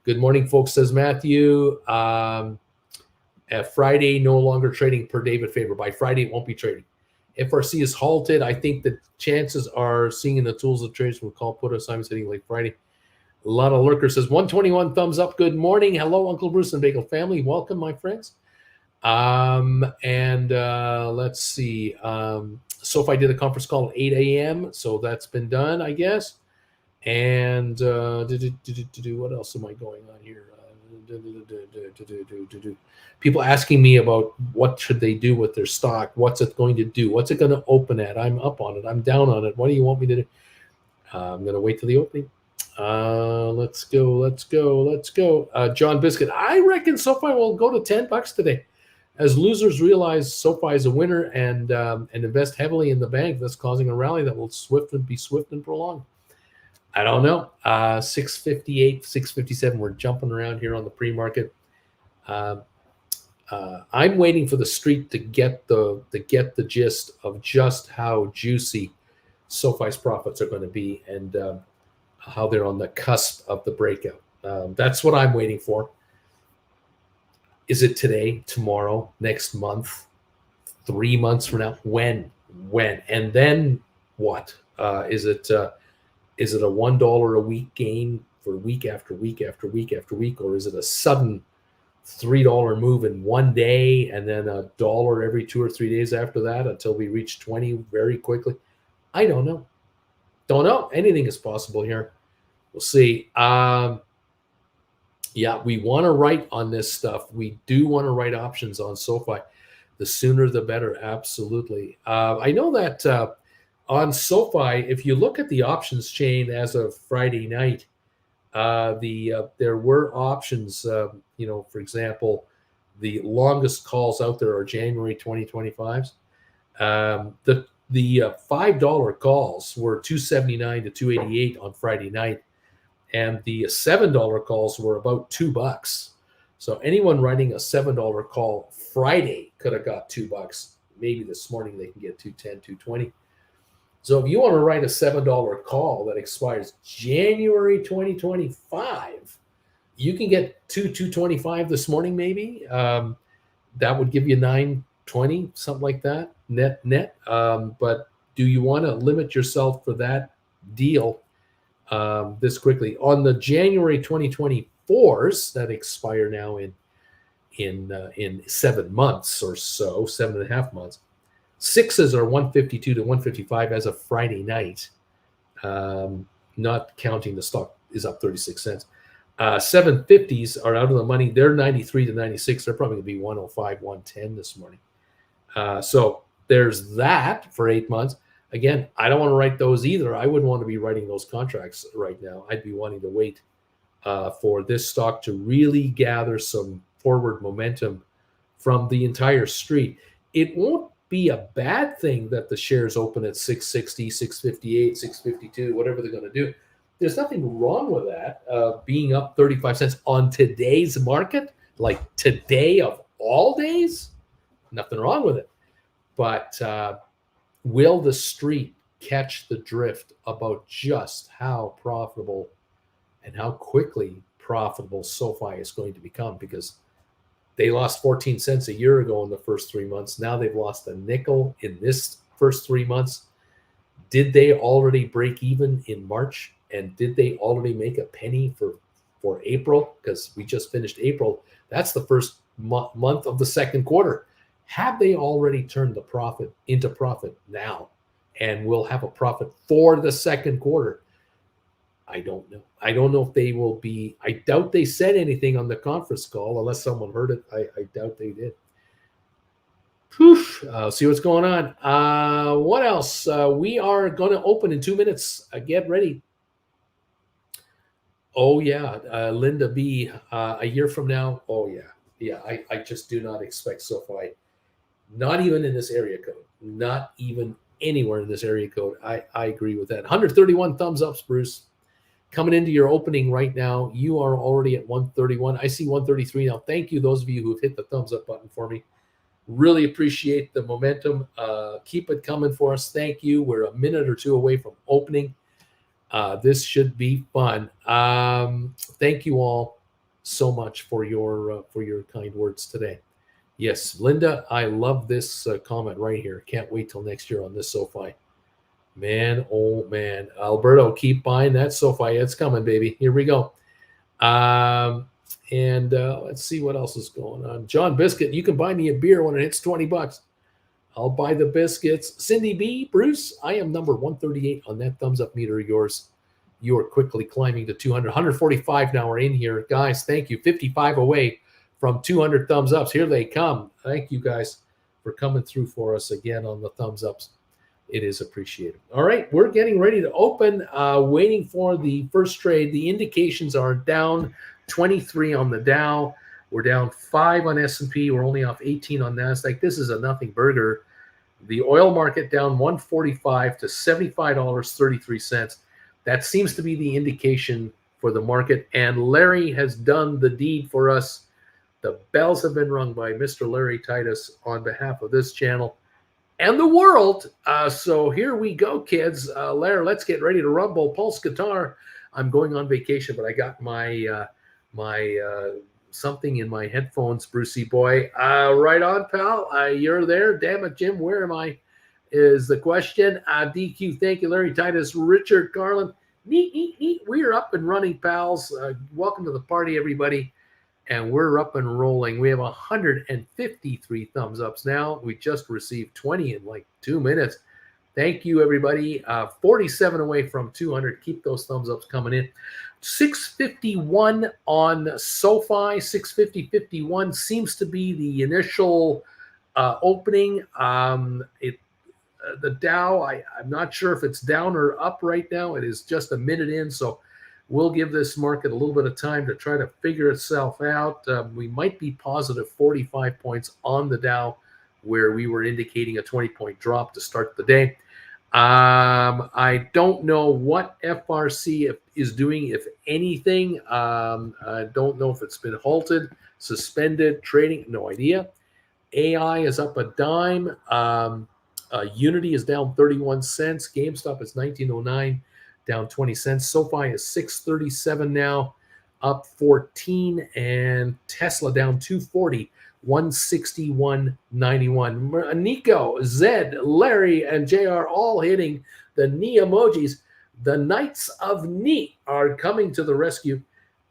Good morning, folks, says Matthew. At Friday, no longer trading per David Faber. By Friday, it won't be trading. FRC is halted. I think the chances are, seeing in the tools of trades will call put assignments hitting late Friday. A lot of lurkers says 121 thumbs up. Good morning. Hello, Uncle Bruce and Bagel family. Welcome, my friends. Let's see. SoFi did a conference call at 8 a.m. So that's been done, I guess. And what else am I going on here? People asking me about what should they do with their stock. What's it going to do? What's it going to open at? I'm up on it. I'm down on it. What do you want me to do? I'm going to wait till the opening. Let's go. John Biscuit. I reckon SoFi will go to $10 today. As losers realize SoFi is a winner and invest heavily in the bank, that's causing a rally that will be swift and prolonged. I don't know. 658, 657. We're jumping around here on the pre-market. I'm waiting for the street to get the gist of just how juicy SoFi's profits are going to be and how they're on the cusp of the breakout. That's what I'm waiting for. Is it today, tomorrow, next month, 3 months from now? When? And then what? Is it a $1 a week gain for week after week after week after week, or is it a sudden $3 move in one day and then $1 every 2 or 3 days after that until we reach 20 very quickly? I don't know. Anything is possible here. We'll see. Yeah, we want to write on this stuff. We do want to write options on SoFi. The sooner the better, absolutely. I know that on SoFi, if you look at the options chain as of Friday night, there were options, for example, the longest calls out there are January 2025s. The $5 calls were 279 to 288 on Friday night, and the $7 calls were about $2. So anyone writing a $7 call Friday could have got $2. Maybe this morning they can get 210, 220. So if you want to write a $7 call that expires January 2025, you can get 225 this morning, maybe. That would give you 920, something like that, net. But do you want to limit yourself for that deal this quickly? On the January 2024s that expire now in 7 months or so, 7.5 months, 6s are 152 to 155 as of Friday night, not counting the stock is up 36 cents. 750s are out of the money. They're 93 to 96. They're probably going to be 105, 110 this morning. So there's that for 8 months. Again, I don't want to write those either. I wouldn't want to be writing those contracts right now. I'd be wanting to wait for this stock to really gather some forward momentum from the entire street. It won't be a bad thing that the shares open at 660, 658, 652, whatever they're going to do. There's nothing wrong with that, being up 35 cents on today's market, like today of all days. Nothing wrong with it. But will the street catch the drift about just how profitable and how quickly profitable SoFi is going to become? Because they lost 14 cents a year ago in the first 3 months. Now they've lost a nickel in this first 3 months. Did they already break even in March? And did they already make a penny for April? Because we just finished April. That's the first month of the second quarter. Have they already turned the profit into profit now? And will have a profit for the second quarter? I don't know. I don't know if they will be. I doubt they said anything on the conference call, unless someone heard it. I doubt they did. See what's going on. What else? We are going to open in 2 minutes. Get ready. Oh, yeah. Linda B, a year from now. Oh, yeah. Yeah, I just do not expect SoFi, not even in this area code, not even anywhere in this area code. I agree with that. 131 thumbs ups, Bruce. Coming into your opening right now, you are already at 131. I see 133 now. Thank you, those of you who have hit the thumbs up button for me. Really appreciate the momentum. Keep it coming for us. Thank you. We're a minute or two away from opening. This should be fun. Thank you all so much for your kind words today. Yes, Linda, I love this comment right here. Can't wait till next year on this SoFi. Man, oh man. Alberto, keep buying that SoFi. It's coming, baby. Here we go. And let's see what else is going on. John Biscuit, you can buy me a beer when it hits $20. I'll buy the biscuits. Cindy B, Bruce, I am number 138 on that thumbs up meter of yours. You are quickly climbing to 200, 145 now. We're in here. Guys, thank you. 55 away from 200 thumbs ups. Here they come. Thank you guys for coming through for us again on the thumbs ups. It is appreciated. All right, we're getting ready to open, waiting for the first trade. The indications are down 23 on the Dow. We're down 5 on S&P. We're only off 18 on NASDAQ. This is a nothing burger. The oil market down 145 to $75.33. That seems to be the indication for the market. And Larry has done the deed for us. The bells have been rung by Mr. Larry Titus on behalf of this channel and the world. So here we go, kids. Larry, let's get ready to rumble. Pulse guitar. I'm going on vacation, but I got my something in my headphones, Brucey boy. Right on, pal. You're there. Damn it, Jim. Where am I? Is the question. DQ, thank you, Larry Titus. Richard Carlin. Neat. We are up and running, pals. Welcome to the party, everybody. And we're up and rolling. We have 153 thumbs ups now. We just received 20 in like 2 minutes. Thank you, everybody. 47 away from 200. Keep those thumbs ups coming in. 651 on SOFI. 650.51 seems to be the initial opening. The Dow, I'm not sure if it's down or up right now. It is just a minute in, so we'll give this market a little bit of time to try to figure itself out. We might be positive 45 points on the Dow, where we were indicating a 20-point drop to start the day. I don't know what FRC is doing, if anything. I don't know if it's been halted, suspended, trading, no idea. AI is up a dime. Unity is down 31 cents. GameStop is 1909, down 20 cents. SoFi is 637 now, up 14. And Tesla down 240, 161.91. Nico, Zed, Larry, and JR all hitting the knee emojis. The Knights of Knee are coming to the rescue.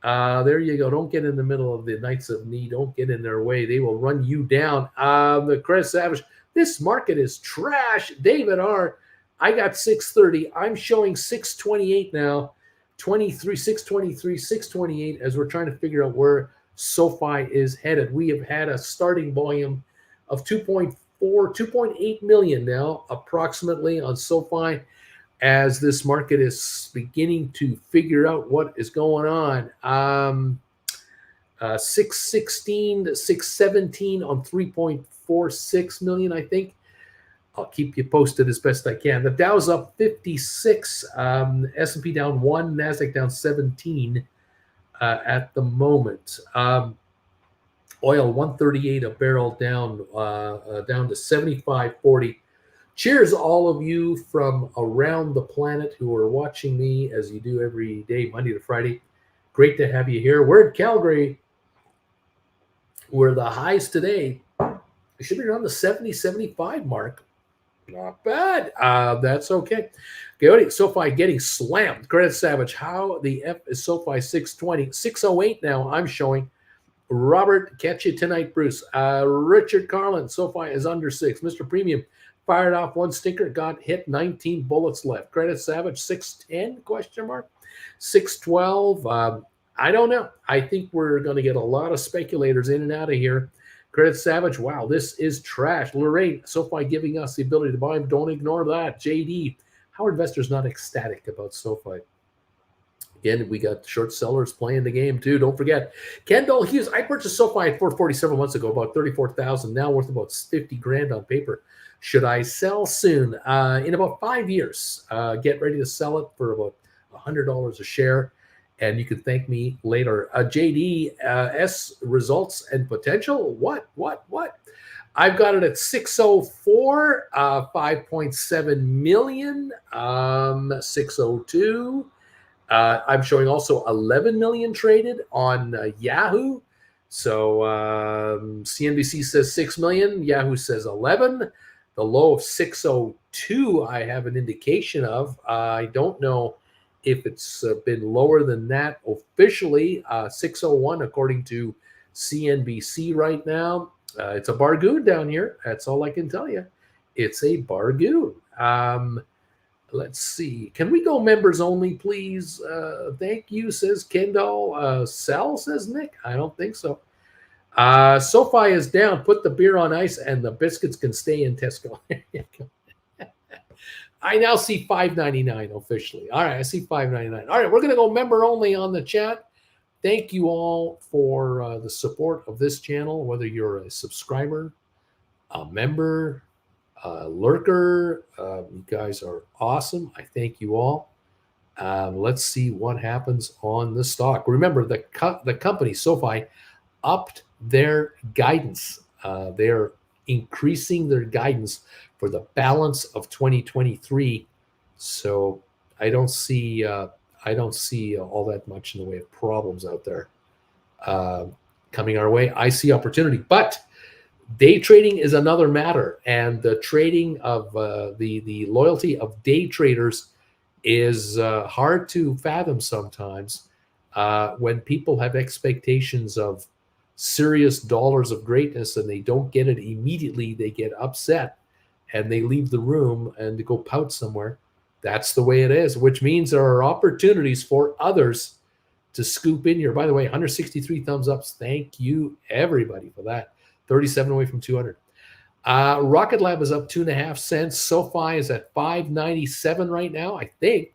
There you go. Don't get in the middle of the Knights of Knee. Don't get in their way. They will run you down. The Chris Savage, this market is trash. David R., I got 630. I'm showing 628 now. 23, 623, 628 as we're trying to figure out where SoFi is headed. We have had a starting volume of 2.4, 2.8 million now, approximately, on SoFi, as this market is beginning to figure out what is going on. 616 to 617 on 3.46 million, I think. I'll keep you posted as best I can. The Dow's up 56, S&P down 1, NASDAQ down 17 at the moment. Oil 138 a barrel, down to 75.40. Cheers, all of you from around the planet who are watching me as you do every day, Monday to Friday. Great to have you here. We're in Calgary, where the highs today should be around the 70, 75 mark. Not bad. That's okay. Okay, SoFi getting slammed. Credit Savage, how the F is SoFi 620? 608 now, I'm showing. Robert, catch you tonight, Bruce. Richard Carlin, SoFi is under 6. Mr. Premium fired off one stinker, got hit, 19 bullets left. Credit Savage, 610, question mark. 612, I don't know. I think we're going to get a lot of speculators in and out of here. Credit Savage, wow, this is trash. Lorraine, SoFi giving us the ability to buy them. Don't ignore that. JD, how are investors not ecstatic about SoFi? Again, we got short sellers playing the game too. Don't forget. Kendall Hughes, I purchased SoFi at 447 months ago, about 34,000, now worth about 50 grand on paper. Should I sell soon? In about 5 years. Get ready to sell it for about $100 a share. And you can thank me later. JD, S results and potential. What? I've got it at 604, 5.7 million, 602. I'm showing also 11 million traded on Yahoo. So CNBC says 6 million. Yahoo says 11. The low of 602 I have an indication of. I don't know if it's been lower than that officially. 601 according to CNBC right now. It's a bargain down here. That's all I can tell you. It's a bargain. Let's see. Can we go members only, please? Thank you, says Kendall. Sell, says Nick. I don't think so. SoFi is down. Put the beer on ice and the biscuits can stay in Tesco. I now see $5.99 officially. All right, I see $5.99. All right, we're going to go member only on the chat. Thank you all for the support of this channel, whether you're a subscriber, a member, lurker. You guys are awesome. I thank you all. Let's see what happens on the stock. Remember, the company, SoFi, upped their guidance. They're increasing their guidance for the balance of 2023. So I don't see all that much in the way of problems out there coming our way. I see opportunity, but day trading is another matter, and the trading of the loyalty of day traders is hard to fathom sometimes. When people have expectations of serious dollars of greatness and they don't get it immediately, they get upset and they leave the room and to go pout somewhere. That's the way it is, which means there are opportunities for others to scoop in here. By the way, 163 thumbs ups. Thank you, everybody, for that. 37 away from 200. Rocket Lab is up 2.5 cents. SoFi is at 5.97 right now, I think.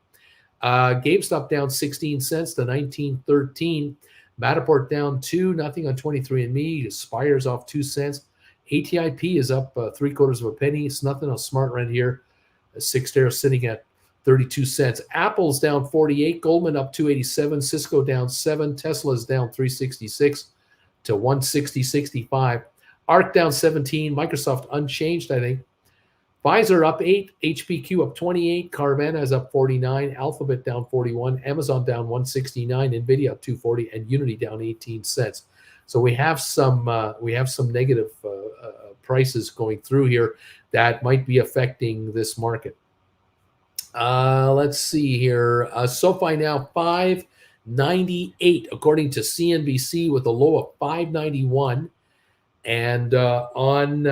GameStop down 16 cents to 19.13. Matterport down 2, nothing on 23andMe. Aspire's off 2 cents. ATIP is up 3/4 of a penny. It's nothing on SmartRent here. Sixtera sitting at 32 cents. Apple's down 48. Goldman up 287. Cisco down 7. Tesla's down 366 to 160.65. ARC down 17. Microsoft unchanged, I think. Pfizer up 8. HPQ up 28. Carvana is up 49. Alphabet down 41. Amazon down 169. Nvidia up 240. And Unity down 18 cents. So we have some negative prices going through here that might be affecting this market. Let's see here. SoFi now 5.98 according to CNBC with a low of 5.91. And on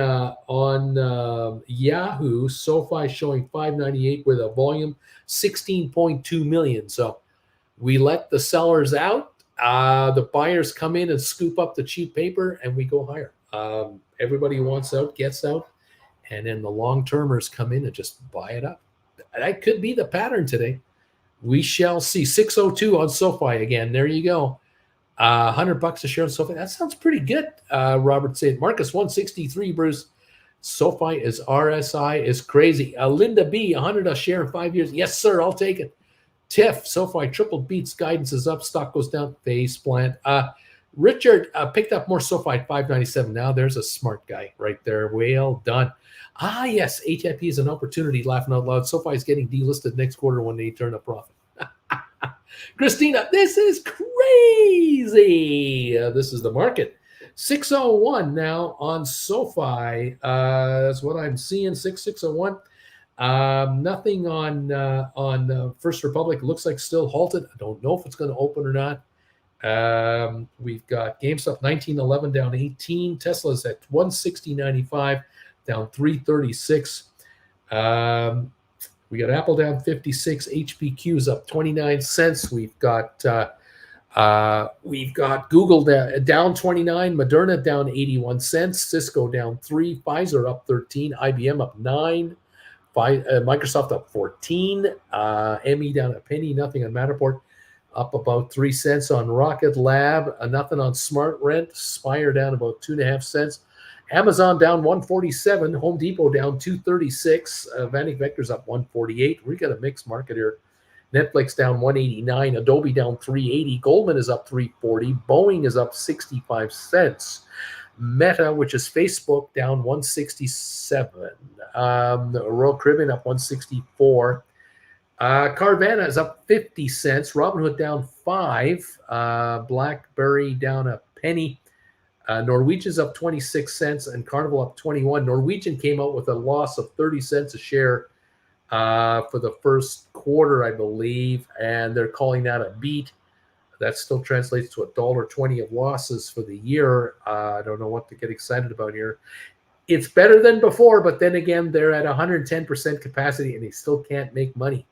Yahoo, SoFi showing 5.98 with a volume 16.2 million. So we let the sellers out. The buyers come in and scoop up the cheap paper, and we go higher. Everybody who wants out gets out, and then the long-termers come in and just buy it up. That could be the pattern today. We shall see. 602 on SoFi again. There you go. $100 a share on SoFi. That sounds pretty good. Robert said. Marcus 163. Bruce. SoFi is RSI is crazy. Linda B. 100 a share in 5 years. Yes, sir. I'll take it. Tiff. SoFi triple beats. Guidance is up. Stock goes down. Face plant. Richard picked up more SoFi at 5.97. Now there's a smart guy right there. Well done. Yes. HIP is an opportunity. Laughing out loud. SoFi is getting delisted next quarter when they turn a profit. Christina, this is crazy. This is the market. 601 now on SoFi. That's what I'm seeing. 6601. Nothing on First Republic. Looks like still halted. I don't know if it's going to open or not. We've got GameStop 1911 down 18. Tesla's at 160.95 down 336. We got Apple down 56. HPQ is up 29 cents. We've got Google down 29. Moderna down 81 cents. Cisco down 3. Pfizer up 13. IBM up 9. Microsoft up 14. ME down a penny. Nothing on Matterport. Up about 3 cents on Rocket Lab. Nothing on SmartRent. Spire down about 2.5 cents. Amazon down 147. Home Depot down 236. Vanek Vector's up 148. We got a mixed market here. Netflix down 189. Adobe down 380. Goldman is up 340. Boeing is up 65 cents. Meta, which is Facebook, down 167. Royal Caribbean up 164. Carvana is up 50 cents. Robinhood down 5. BlackBerry down a penny. Norwegian's up 26 cents and Carnival up 21. Norwegian came out with a loss of 30 cents a share for the first quarter, I believe, and they're calling that a beat. That still translates to $1.20 of losses for the year. I don't know what to get excited about here. It's better than before, but then again, they're at 110% capacity and they still can't make money.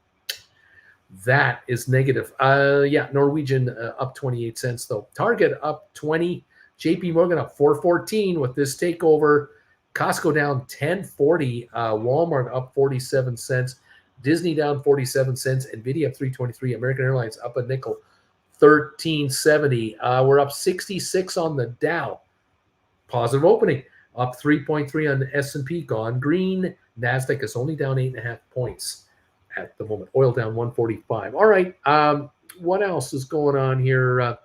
That is negative. Yeah, Norwegian up 28 cents though. Target up 20. JP Morgan up 414 with this takeover. Costco down 1040. Walmart up 47 cents. Disney down 47 cents. Nvidia up 323. American Airlines up a nickel, 1370. We're up 66 on the Dow. Positive opening. Up 3.3 on the S&P. Gone green. NASDAQ is only down 8.5 points at the moment. Oil down 145. All right. What else is going on here?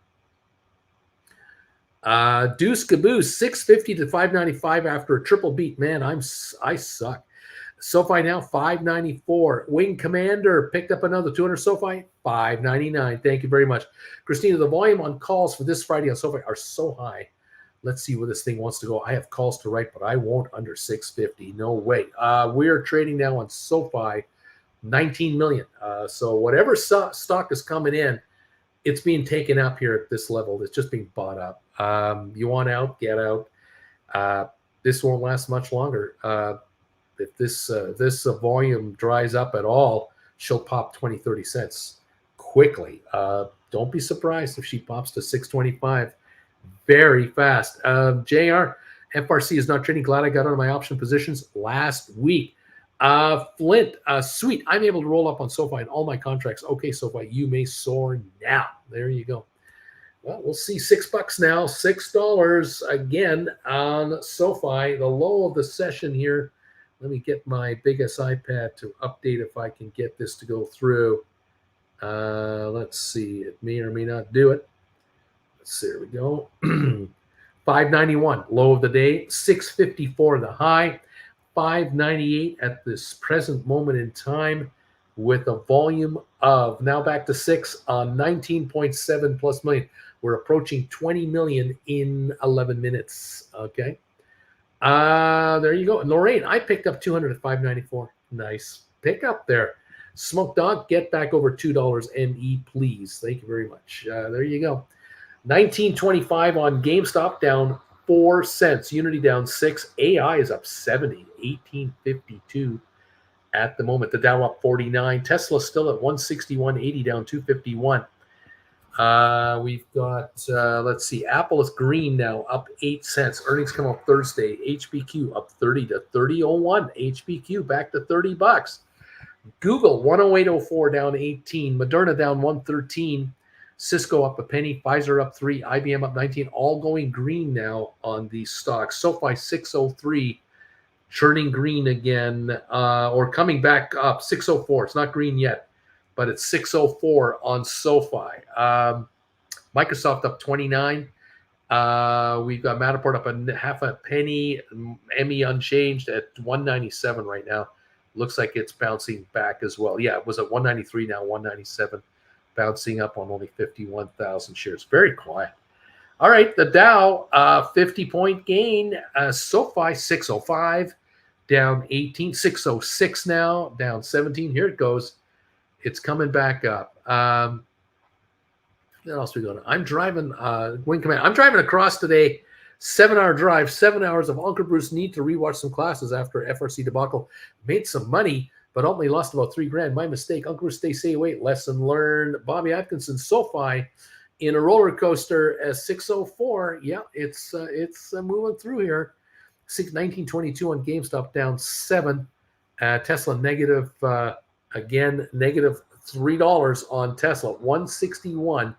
Deuce Caboose, 650 to 595 after a triple beat. Man, I suck. SoFi now 594. Wing Commander picked up another 200. SoFi 599. Thank you very much, Christina. The volume on calls for this Friday on SoFi are so high. Let's see where this thing wants to go. I have calls to write, but I won't under 650. No way. We are trading now on SoFi 19 million. So whatever stock is coming in, it's being taken up here at this level. It's just being bought up. You want out, get out. This won't last much longer. If this volume dries up at all, she'll pop 20, 30 cents quickly. Don't be surprised if she pops to 625 very fast. JR, FRC is not trading. Glad I got out of my option positions last week. Flint, sweet. I'm able to roll up on SoFi in all my contracts. Okay, SoFi, you may soar now. There you go. Well, we'll see. $6 now. $6 again on SoFi. The low of the session here. Let me get my biggest iPad to update if I can get this to go through. Let's see. It may or may not do it. Let's see. There we go. 591, low of the day. 654, the high. 598 at this present moment in time with a volume of now back to 19.7 plus million. We're approaching 20 million in 11 minutes. Okay. There you go. Lorraine, I picked up 200 at 594. Nice pick up there. Smoke Dog, get back over $2 ME, please. Thank you very much. There you go. 1925 on GameStop, down 4 cents. Unity down 6. AI is up 70. 1852 at the moment. The Dow up 49. Tesla still at 161.80, down 251. We've got, let's see, Apple is green now, up 8 cents. Earnings come out Thursday. HBQ up 30 to 30.01. HBQ back to $30. Google 108.04, down 18. Moderna down 113. Cisco up a penny. Pfizer up 3. IBM up 19. All going green now on these stocks. SoFi 603. Churning green again, or coming back up, 604. It's not green yet, but it's 604 on SoFi. Microsoft up 29. We've got Matterport up a half a penny. ME unchanged at 197 right now. Looks like it's bouncing back as well. Yeah, it was at 193, now 197, bouncing up on only 51,000 shares. Very quiet. All right, the Dow, 50-point gain. SoFi 605. Down 18, 606 now, down 17. Here it goes. It's coming back up. What else we got? I'm driving, Wing Command. I'm driving across today, 7-hour drive, 7 hours of Uncle Bruce need to rewatch some classes after FRC debacle. Made some money, but only lost about $3,000. My mistake. Uncle Bruce, stay away. Lesson learned. Bobby Atkinson, SoFi in a roller coaster at 604. Yeah, it's moving through here. 1922 on GameStop, down 7. Tesla negative, again, negative $3 on Tesla. 161,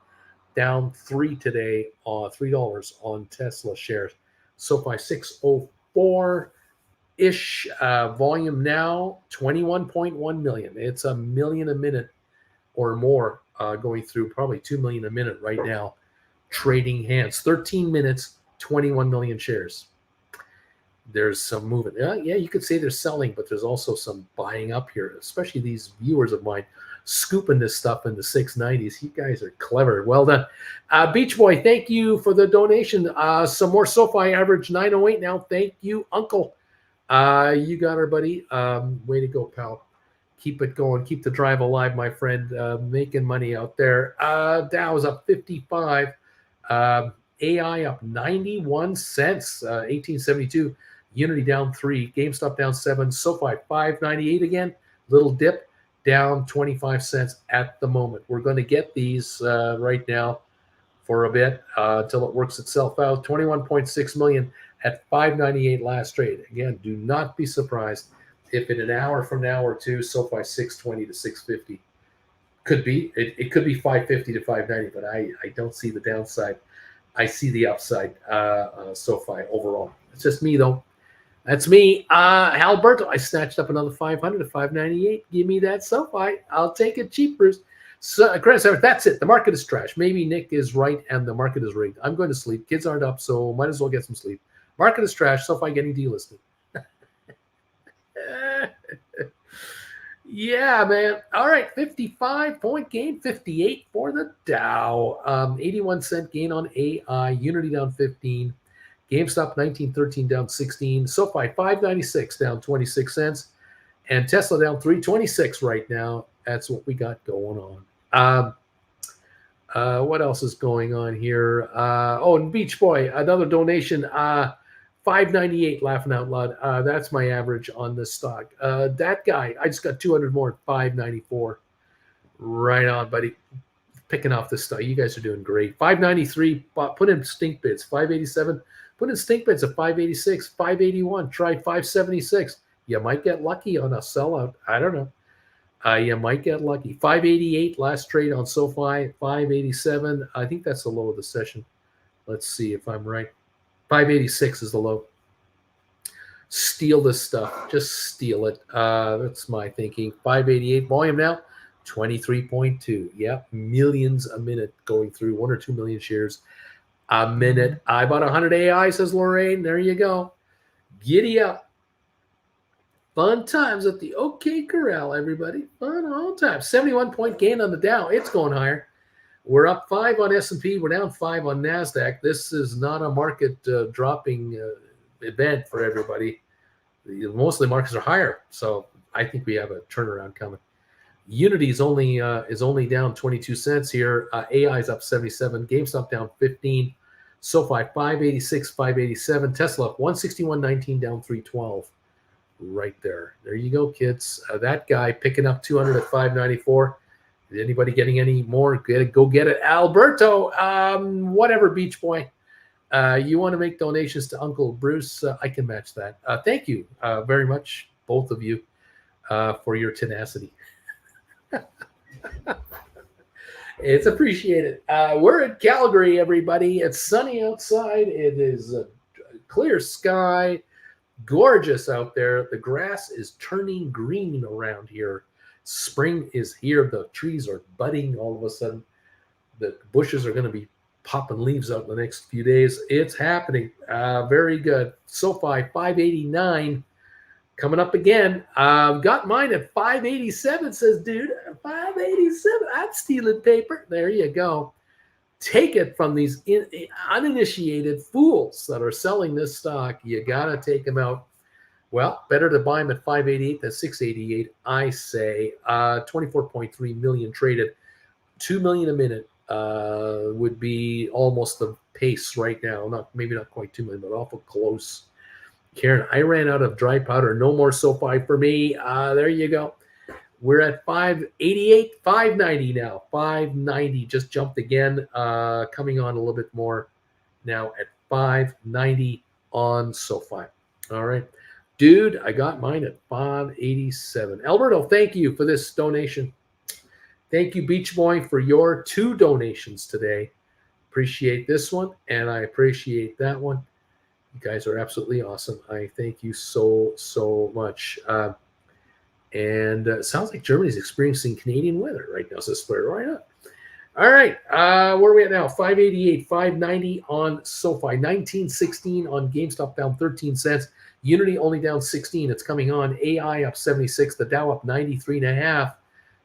down 3 today, $3 on Tesla shares. SoFi 604-ish. Volume now, 21.1 million. It's a million a minute or more going through, probably 2 million a minute right now. Trading hands. 13 minutes, 21 million shares. There's some movement. Yeah, you could say they're selling, but there's also some buying up here, especially these viewers of mine scooping this stuff in the 690s. You guys are clever. Well done. Beach Boy, thank you for the donation. Some more SoFi, average 908 now. Thank you, Uncle. You got her, buddy. Way to go, pal. Keep it going. Keep the drive alive, my friend. Making money out there. Dow's up 55. AI up 91 cents, 1872. Unity down 3, GameStop down 7, SoFi 598 again, little dip, down 25 cents at the moment. We're going to get these right now for a bit until it works itself out. 21.6 million at 598 last trade. Again, do not be surprised if in an hour from now or two, SoFi 620 to 650. Could be. It could be 550 to 590, but I don't see the downside. I see the upside SoFi overall. It's just me, though. That's me. Alberto, I snatched up another 500 to 598. Give me that SoFi. I'll take it cheapers. So, Chris, that's it. The market is trash. Maybe Nick is right and the market is rigged. I'm going to sleep. Kids aren't up, so might as well get some sleep. Market is trash. SoFi getting delisted. Yeah, man. All right, 55-point gain, 58 for the Dow. 81 cent gain on AI. Unity down 15. GameStop 1913 down 16. SoFi 596 down 26 cents. And Tesla down 326 right now. That's what we got going on. What else is going on here? And Beach Boy, another donation. 598, laughing out loud. That's my average on this stock. That guy, I just got 200 more at 594. Right on, buddy. Picking off this stuff. You guys are doing great. 593, put in stink bids. 587, put in stink bids at 586. 581, try 576. You might get lucky on a sellout. I don't know. You might get lucky. 588, last trade on SoFi. 587, I think that's the low of the session. Let's see if I'm right. 586 is the low. Steal this stuff. Just steal it. That's my thinking. 588 volume now. 23.2. Yep. Millions a minute going through. 1 or 2 million shares a minute. I bought 100 AI, says Lorraine. There you go. Giddy up. Fun times at the OK Corral, everybody. Fun all times. 71-point gain on the Dow. It's going higher. We're up 5 on S&P. We're down 5 on NASDAQ. This is not a market dropping event for everybody. Most of the markets are higher, so I think we have a turnaround coming. Unity is only down 22 cents here. AI is up 77. GameStop down 15. SoFi 586, 587. Tesla up 161.19, down 312. Right there. There you go, kids. That guy picking up 200 at 594. Is anybody getting any more? Go get it. Alberto, whatever, Beach Boy. You want to make donations to Uncle Bruce? I can match that. Thank you very much, both of you, for your tenacity. It's appreciated. We're in Calgary, everybody. It's sunny outside. It is a clear sky. Gorgeous out there. The grass is turning green around here. Spring is here. The trees are budding all of a sudden. The bushes are going to be popping leaves out in the next few days. It's happening. Very good. SoFi 589 coming up again. Got mine at 587, says dude. 587. I'm stealing paper. There you go. Take it from these uninitiated fools that are selling this stock. You got to take them out. Well, better to buy them at 588 than 688, I say. 24.3 million traded. 2 million a minute would be almost the pace right now. Maybe not quite 2 million, but awful close. Karen, I ran out of dry powder. No more SoFi for me. There you go. We're at 588, 590 now. 590 just jumped again. Coming on a little bit more now at 590 on SoFi. All right. Dude, I got mine at 587. Alberto, thank you for this donation. Thank you, Beach Boy, for your 2 donations today. Appreciate this one, and I appreciate that one. You guys are absolutely awesome. I thank you so, so much. And sounds like Germany's experiencing Canadian weather right now, says Square. Right up. All right. Where are we at now? 588, 590 on SoFi, 1916 on GameStop, down 13 cents. Unity only down 16. It's coming on. AI up 76. The Dow up 93.5.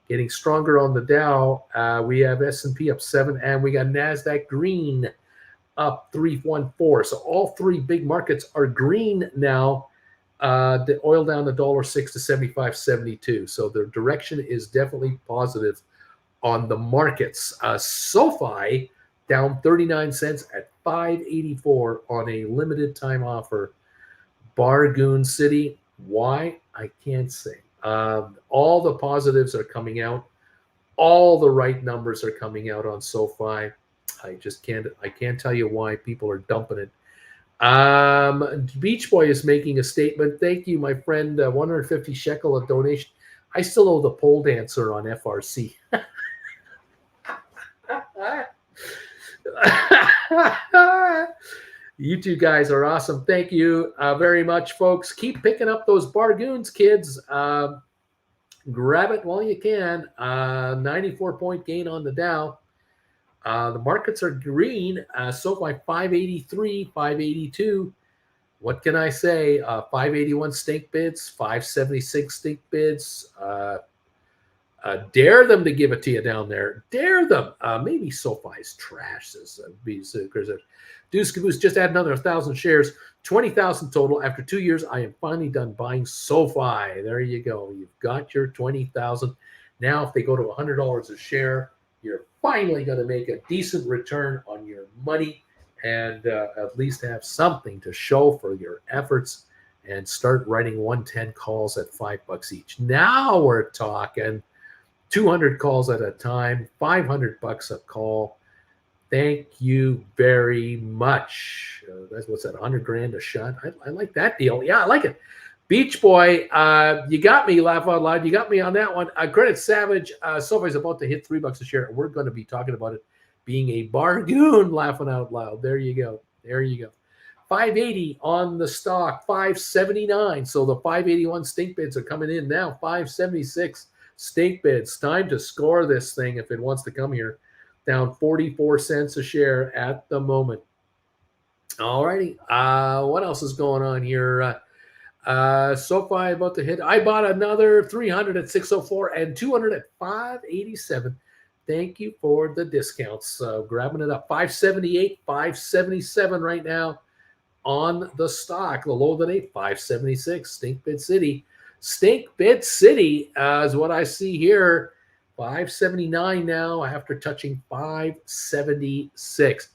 Getting stronger on the Dow. We have S&P up 7, and we got NASDAQ green up 314. So all 3 big markets are green now. The oil down $1.06 to 75.72. So the direction is definitely positive on the markets. SoFi down 39 cents at 584 on a limited time offer. Bargoon City. Why? I can't say. All the positives are coming out. All the right numbers are coming out on SoFi. I can't tell you why people are dumping it. Beach Boy is making a statement. Thank you, my friend. 150 shekel of donation. I still owe the pole dancer on FRC. You two guys are awesome. Thank you very much, folks. Keep picking up those bargains, kids. Grab it while you can. 94-point gain on the Dow. The markets are green. SoFi 583, 582. What can I say? 581 stink bids, 576 stink bids. Dare them to give it to you down there. Dare them. Maybe SoFi's trash, says Deuce Caboose just add another 1,000 shares, 20,000 total. After 2 years, I am finally done buying SoFi. There you go. You've got your 20,000. Now, if they go to $100 a share, you're finally going to make a decent return on your money and at least have something to show for your efforts and start writing 110 calls at $5 each. Now we're talking 200 calls at a time, $500 a call. Thank you very much. That's what's that, 100 grand a shot? I like that deal. Yeah, I like it. Beach Boy, you got me, laugh out loud. You got me on that one. Credit Savage, SoFi's about to hit $3 a share, and we're going to be talking about it being a bargain, laughing out loud. There you go. There you go. 580 on the stock, 579. So the 581 stink bids are coming in now. 576 stink bids. Time to score this thing if it wants to come here. Down 44 cents a share at the moment. All righty. What else is going on here? SoFi about to hit. I bought another 300 at 604 and 200 at 587. Thank you for the discounts. Grabbing it up. 578, 577 right now on the stock. The low of the day, 576. Stink Bid City. Stink Bid City is what I see here. 579 now after touching 576.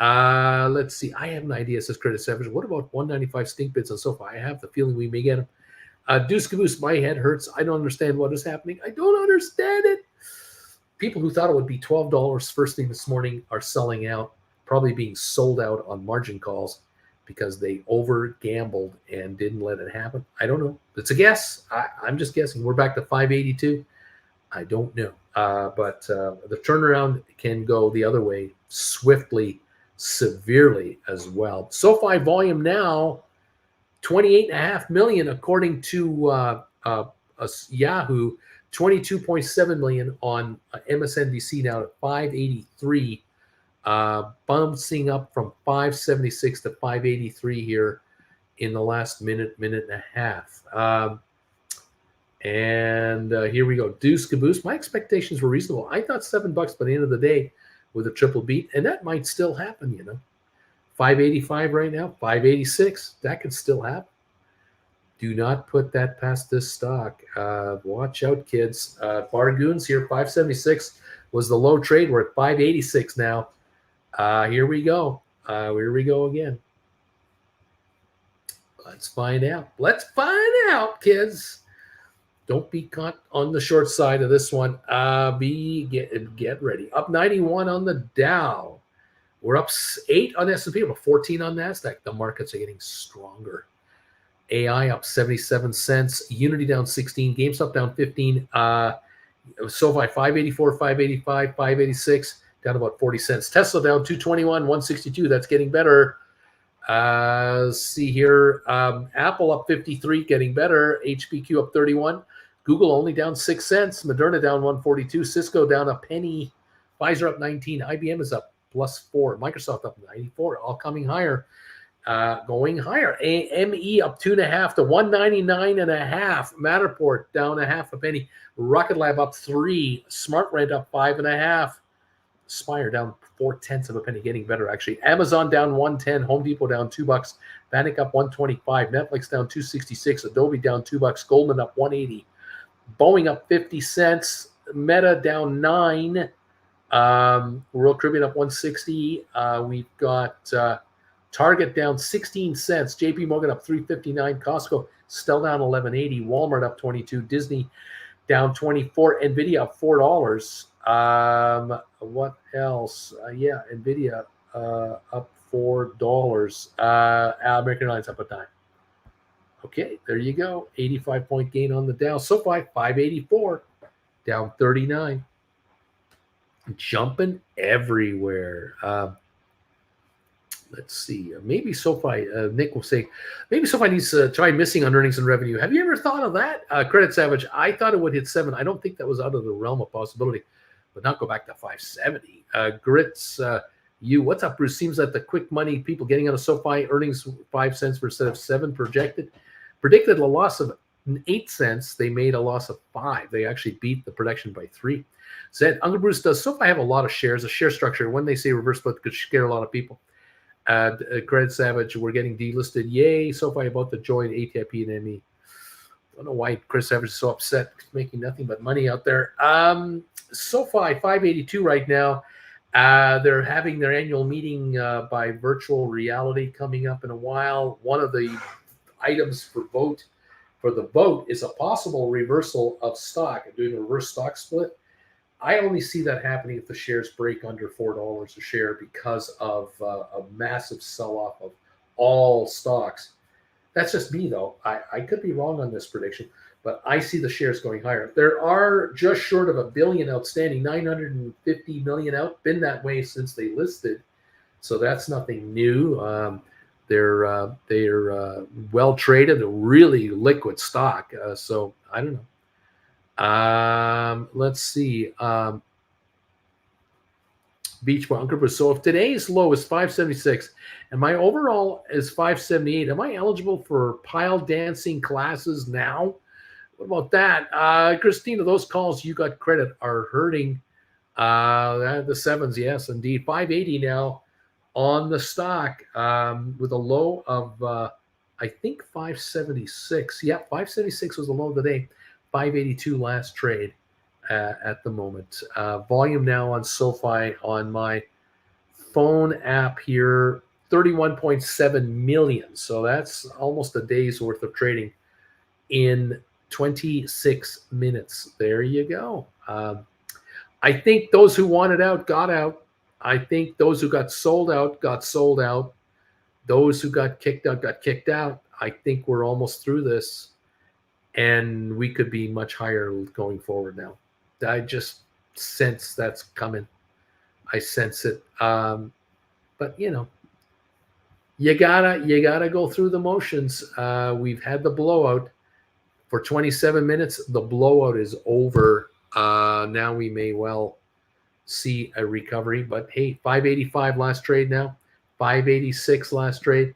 Let's see. I have an idea, says Credit Savage. What about 195 stink bids on SoFi? I have the feeling we may get them. Deuce Caboose, my head hurts. I don't understand what is happening. I don't understand it. People who thought it would be $12 first thing this morning are selling out, probably being sold out on margin calls because they over gambled and didn't let it happen. I don't know. It's a guess. I'm just guessing. We're back to 582. I don't know. But the turnaround can go the other way swiftly, severely as well. SoFi volume now, 28.5 million, according to Yahoo, 22.7 million on MSNBC now at 583, bouncing up from 576 to 583 here in the last minute and a half. And here we go. Deuce Caboose. My expectations were reasonable. I thought $7 by the end of the day with a triple beat, and that might still happen, you know. 585 right now, 586. That could still happen. Do not put that past this stock. Watch out, kids. Bargoons here, 576 was the low trade. We're at 586 now. Here we go. Here we go again. Let's find out. Let's find out, kids. Don't be caught on the short side of this one. Get ready. Up 91 on the Dow. We're up 8 on S&P. We're 14 on NASDAQ. The markets are getting stronger. AI up 77 cents. Unity down 16. GameStop down 15. SoFi 584, 585, 586. Down about 40 cents. Tesla down 221, 162. That's getting better. See here. Apple up 53, getting better. HPQ up 31. Google only down 6 cents. Moderna down 142. Cisco down a penny. Pfizer up 19. IBM is up +4. Microsoft up 94. All coming higher. Going higher. AME up 2.5 to 199.5. Matterport down a penny. Rocket Lab up 3. SmartRent up 5.5. Spire down 0.4 of a penny, getting better actually. Amazon down 110. Home Depot down $2. Bannock up 125. Netflix down 266. Adobe down $2. Goldman up 180. Boeing up 50 cents. Meta down 9. Royal Caribbean up 160. We've got Target down 16 cents. JP Morgan up 3.59. Costco still down 11.80. Walmart up 22. Disney down 24. Nvidia up $4. What else? Yeah, Nvidia up $4. American Airlines up a dime. Okay, there you go. 85-point gain on the Dow. SoFi 584, down 39. Jumping everywhere. Let's see. Maybe SoFi, Nick will say, maybe SoFi needs to try missing on earnings and revenue. Have you ever thought of that? Credit Savage, I thought it would hit 7. I don't think that was out of the realm of possibility, but not go back to 570. Grits, what's up, Bruce? Seems that the quick money people getting out of SoFi earnings 5 cents instead of 7 predicted a loss of 8 cents. They made a loss of 5. They actually beat the prediction by 3. Said Uncle Bruce, does SoFi have a lot of shares, a share structure? When they say reverse split, could scare a lot of people. Credit Savage, we're getting delisted. Yay, SoFi about to join ATIP and ME. I don't know why Chris Savage is so upset. He's making nothing but money out there. SoFi 582 right now. They're having their annual meeting by virtual reality coming up in a while. One of the items for the vote is a possible reversal of stock, doing a reverse stock split. I only see that happening if the shares break under $4 a share because of a massive sell-off of all stocks. That's just me, though. I could be wrong on this prediction, but I see the shares going higher. There are just short of $1 billion outstanding, 950 million out. Been that way since they listed, so that's nothing new. They're well traded, a really liquid stock. So I don't know. Let's see. Beach Bunker. So if today's low is 576 and my overall is 578, am I eligible for pile dancing classes now? What about that? Christina, those calls you got credit are hurting. The sevens, yes, indeed. 580 now on the stock with a low of, I think, 576. Yeah, 576 was the low today. 582 last trade at the moment. Volume now on SoFi on my phone app here, 31.7 million. So that's almost a day's worth of trading in 26 minutes. There you go. I think those who wanted out got out. I think those who got sold out got sold out. Those who got kicked out got kicked out. I think we're almost through this. And we could be much higher going forward now. I just sense that's coming. I sense it. But you gotta go through the motions. We've had the blowout for 27 minutes. The blowout is over. Now we may well see a recovery. But hey, 585 last trade now. 586 last trade.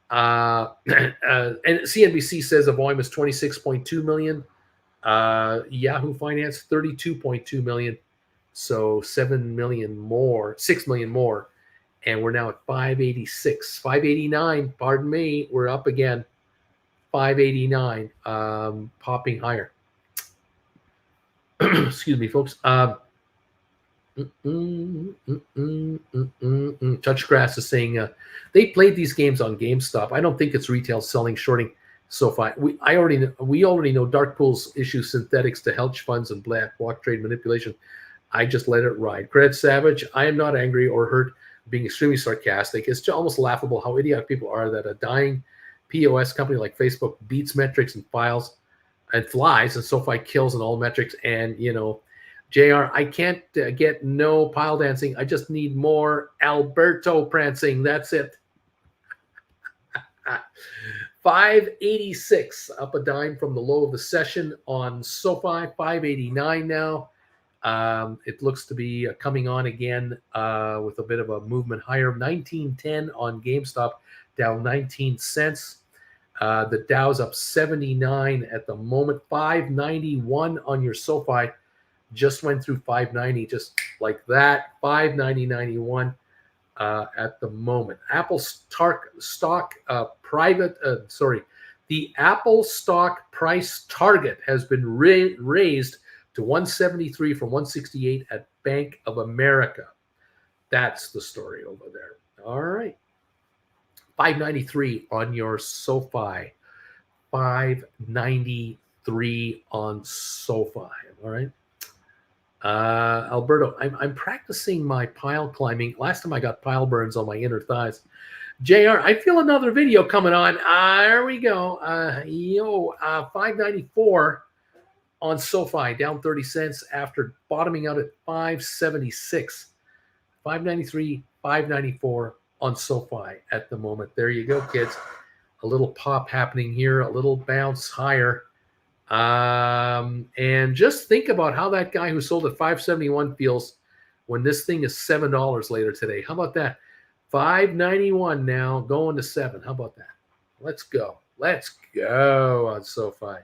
And CNBC says the volume is 26.2 million. Yahoo Finance 32.2 million. So 7 million more, 6 million more. And we're now at 586, 589. Pardon me. We're up again. 589, popping higher. Excuse me, folks. Touchgrass is saying they played these games on GameStop. I don't think it's retail selling, shorting SoFi. We already know dark pools issue synthetics to hedge funds and block trade manipulation. I just let it ride. Credit Savage, I am not angry or hurt, being extremely sarcastic. It's just almost laughable how idiotic people are that a dying POS company like Facebook beats metrics and files and flies, and SoFi kills in all metrics. And JR, I can't get no pile dancing. I just need more Alberto prancing. That's it. 586, up a dime from the low of the session on SoFi. 589 now. It looks to be coming on again with a bit of a movement higher. 1910 on GameStop, down 19 cents. The Dow's up 79 at the moment. 591 on your SoFi. Just went through 590, just like that. 590.91 at the moment. Apple stock the Apple stock price target has been raised to 173 from 168 at Bank of America. That's the story over there. All right. 593 on your SOFI. 593 on SOFI. All right. Alberto, I'm practicing my pile climbing. Last time I got pile burns on my inner thighs. JR, I feel another video coming on. There we go. 594 on SOFI, down 30 cents after bottoming out at 576. 593, 594 on SOFI at the moment. There you go, kids. A little pop happening here, a little bounce higher. And just think about how that guy who sold at 571 feels when this thing is $7 later today. How about that? 591 now, going to 7. How about that? Let's go. Let's go on SOFI.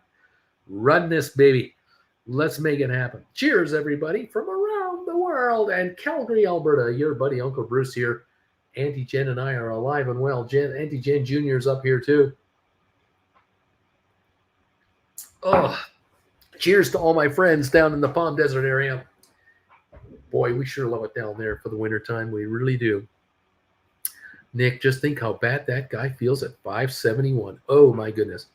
Run this, baby. Let's make it happen. Cheers, everybody, from around the world. And Calgary, Alberta, your buddy Uncle Bruce here. Auntie Jen and I are alive and well. Auntie Jen Jr. is up here, too. Oh, cheers to all my friends down in the Palm Desert area. Boy, we sure love it down there for the wintertime. We really do. Nick, just think how bad that guy feels at 571. Oh, my goodness.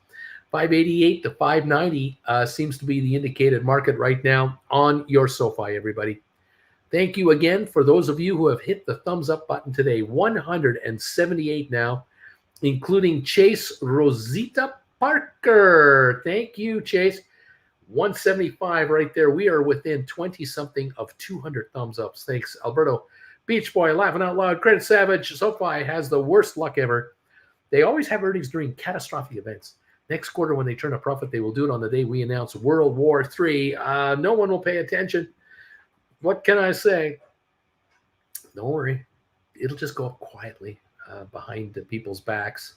588 to 590 seems to be the indicated market right now on your SOFI, everybody. Thank you again for those of you who have hit the thumbs up button today. 178 now, including Chase Rosita Parker. Thank you, Chase. 175 right there. We are within 20-something of 200 thumbs ups. Thanks, Alberto. Beach Boy, laughing out loud. Credit Savage. SOFI has the worst luck ever. They always have earnings during catastrophic events. Next quarter, when they turn a profit, they will do it on the day we announce World War III. No one will pay attention. What can I say? Don't worry. It'll just go up quietly behind the people's backs.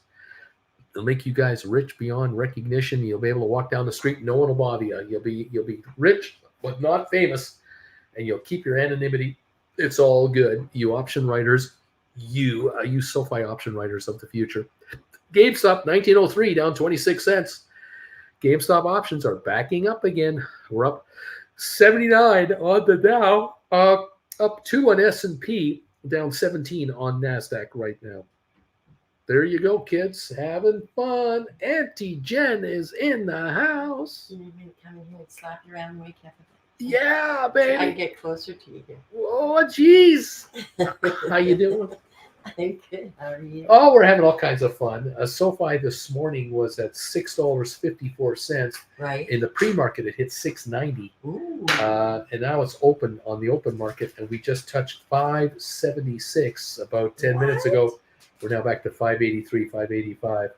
It'll make you guys rich beyond recognition. You'll be able to walk down the street. No one will bother you. You'll be rich, but not famous. And you'll keep your anonymity. It's all good. You option writers, you SOFI option writers of the future. GameStop, 1903, down 26 cents. GameStop options are backing up again. We're up 79 on the Dow, up 2 on S&P, down 17 on NASDAQ right now. There you go, kids. Having fun. Auntie Jen is in the house. You need me to come in here and slap you around and wake you up a bit? Yeah, baby. I can get closer to you here. Oh, jeez. How you doing? I'm good. How are you? Oh, we're having all kinds of fun. SOFI this morning was at $6.54. Right. In the pre-market, it hit $6.90. Ooh. And now it's open on the open market, and we just touched 576 about 10 minutes ago. We're now back to 583, 585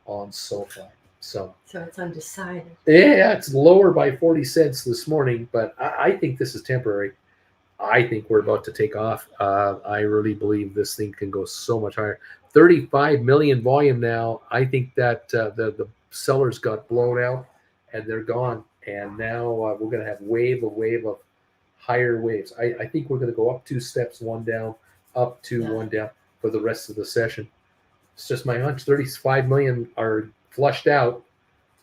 on SOFI. So it's undecided. Yeah, it's lower by 40 cents this morning, but I think this is temporary. I think we're about to take off. I really believe this thing can go so much higher. 35 million volume now. I think that the sellers got blown out and they're gone. And now we're going to have a wave of higher waves. I think we're going to go up 2 steps, 1 down, up 2, 1 down for the rest of the session. It's just my hunch. 35 million are flushed out.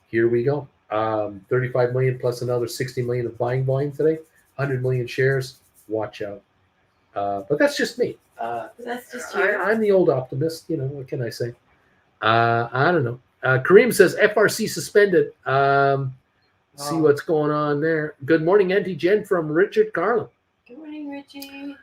Here we go. 35 million plus another 60 million of buying volume today. 100 million shares. Watch out. But that's just me. That's just you. I'm the old optimist. You know, what can I say? I don't know. Kareem says FRC suspended. See what's going on there. Good morning, Auntie Jen from Richard Carlin. Good morning, Richie.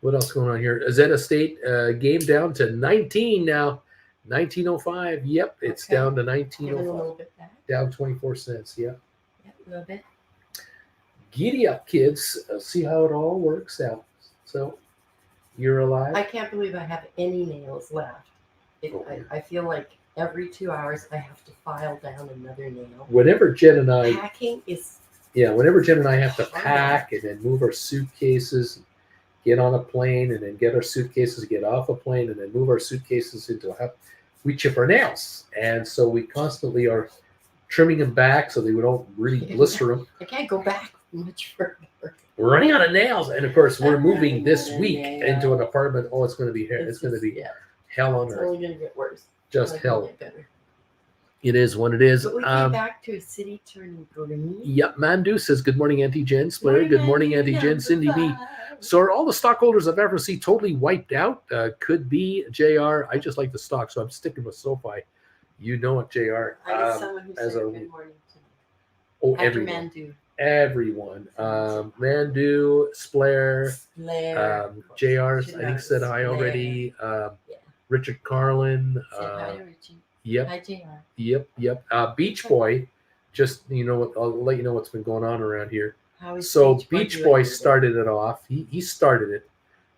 What else going on here? Zeta State game down to 19 now. 1905. Yep, it's Okay. down to Give it a 1905. little bit back. Down 24 cents. Yep. Yep, a little bit. Giddy up, kids. See how it all works out. So you're alive. I can't believe I have any nails left. Oh. I feel like every 2 hours I have to file down another nail. Whenever Jen and I Packing is whenever Jen and I have to pack and then move our suitcases, get on a plane, and then get our suitcases, get off a plane, and then move our suitcases into a house, we chip our nails. And so we constantly are trimming them back so they don't really blister them. I can't go back much further. We're running out of nails. And of course, we're moving this Yeah. week into an apartment. Oh, it's going to be it's going to be hell on It's earth. only going to get worse. Just Not hell. gonna get better. It is what it is. But we came back to a city turning green. Yep, Mandu says, good morning, Auntie Jen. Splair, good morning, Auntie Jen. Cindy B. So are all the stockholders of FRC totally wiped out? Could be, JR. I just like the stock, so I'm sticking with SoFi. You know it, JR. I got someone who said good morning to me. Oh, After everyone. Mandu. Everyone. Mandu, Splair, JR, I think said hi already. Richard Carlin. Said hi to Richie. Yep. Hi, JR. Yep. Beach Boy, just, I'll let you know what's been going on around here. How is So Beach Boy started it off. He started it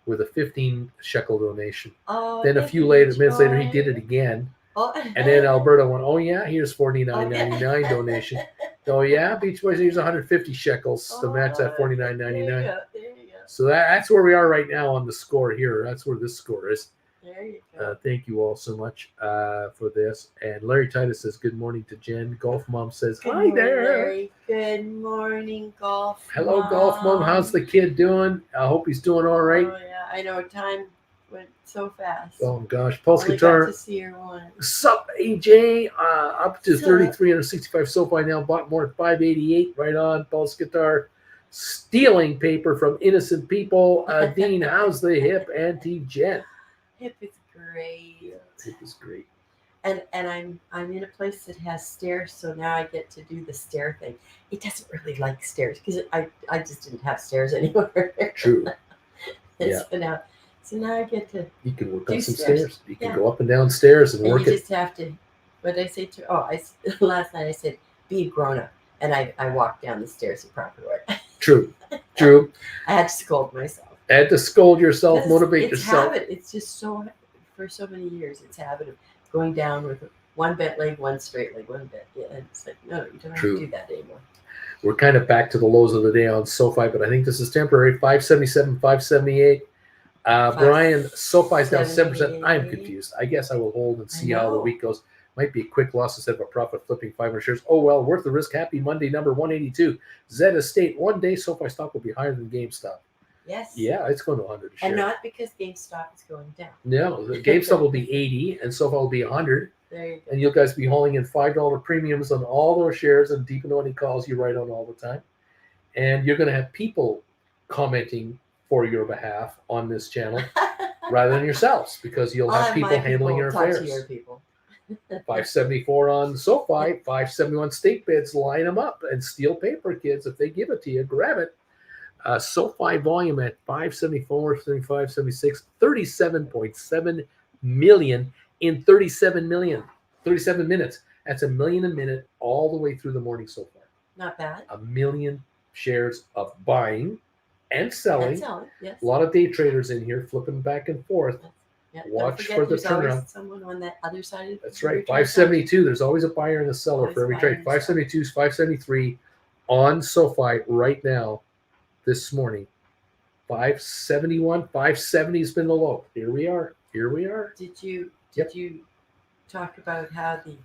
with a 15 shekel donation. Oh, then a few minutes later, he did it again. Oh. And then Alberta went, oh yeah, here's $49.99 donation. Oh yeah, Beach Boys, here's 150 shekels to match that $49.99. There you go. So that's where we are right now on the score here. That's where this score is. There you go. Thank you all so much for this. And Larry Titus says, good morning to Jen. Golf Mom says, hi there. Larry. Good morning, Golf Hello, Mom. Golf Mom. How's the kid doing? I hope he's doing all right. Oh, yeah. I know. Time went so fast. Oh, gosh. Pulse Only Guitar. got to see her once. Sup, AJ? Up to 3,365 SoFi now. Bought more at 588. Right on. Pulse Guitar. Stealing paper from innocent people. Dean, how's the hip? Auntie Jen. Hip is great. Yeah, hip is great. And I'm in a place that has stairs, so now I get to do the stair thing. It doesn't really like stairs because I just didn't have stairs anymore. True. Yeah. So now I get to. You can work on some stairs. stairs. You can go up and down stairs and work you it. just have to. What did I say to? Last night I said, be a grown up, and I walked down the stairs the proper way. True. I had to scold myself. Had to scold yourself, motivate it's yourself. Habit. It's just for so many years, it's habit of going down with one bent leg, one straight leg, one bent. Yeah, and it's like, no, you don't have to do that anymore. We're kind of back to the lows of the day on SoFi, but I think this is temporary. 577, 578. Brian, SoFi's down 7%. I am confused. I guess I will hold and see how the week goes. Might be a quick loss instead of a profit, flipping 500 shares. Oh, well, worth the risk. Happy Monday, number 182. Zed Estate. One day, SoFi stock will be higher than GameStop. Yes. Yeah, it's going to 100 a share. And not because GameStop is going down. No, the GameStop will be 80 and SoFi will be 100. There you go. And you guys be hauling in $5 premiums on all those shares and deep into any calls you write on all the time. And you're going to have people commenting for your behalf on this channel rather than yourselves, because you'll have people handling your affairs. Talk to your people. 574 on SoFi, 571 stake bids. Line them up and steal paper, kids. If they give it to you, grab it. SoFi volume at 574, 35, 76, 37.7 million in 37 minutes. That's a million a minute all the way through the morning so far. Not bad. A million shares of buying and selling. Yes. A lot of day traders in here flipping back and forth. Yeah, watch for the turnaround. Someone on that other side of that's right. 572. There's always a buyer and a seller for every trade. 572, 573 on SoFi right now. This morning, 571, 570 has been the low. Here we are. Did you talk about how the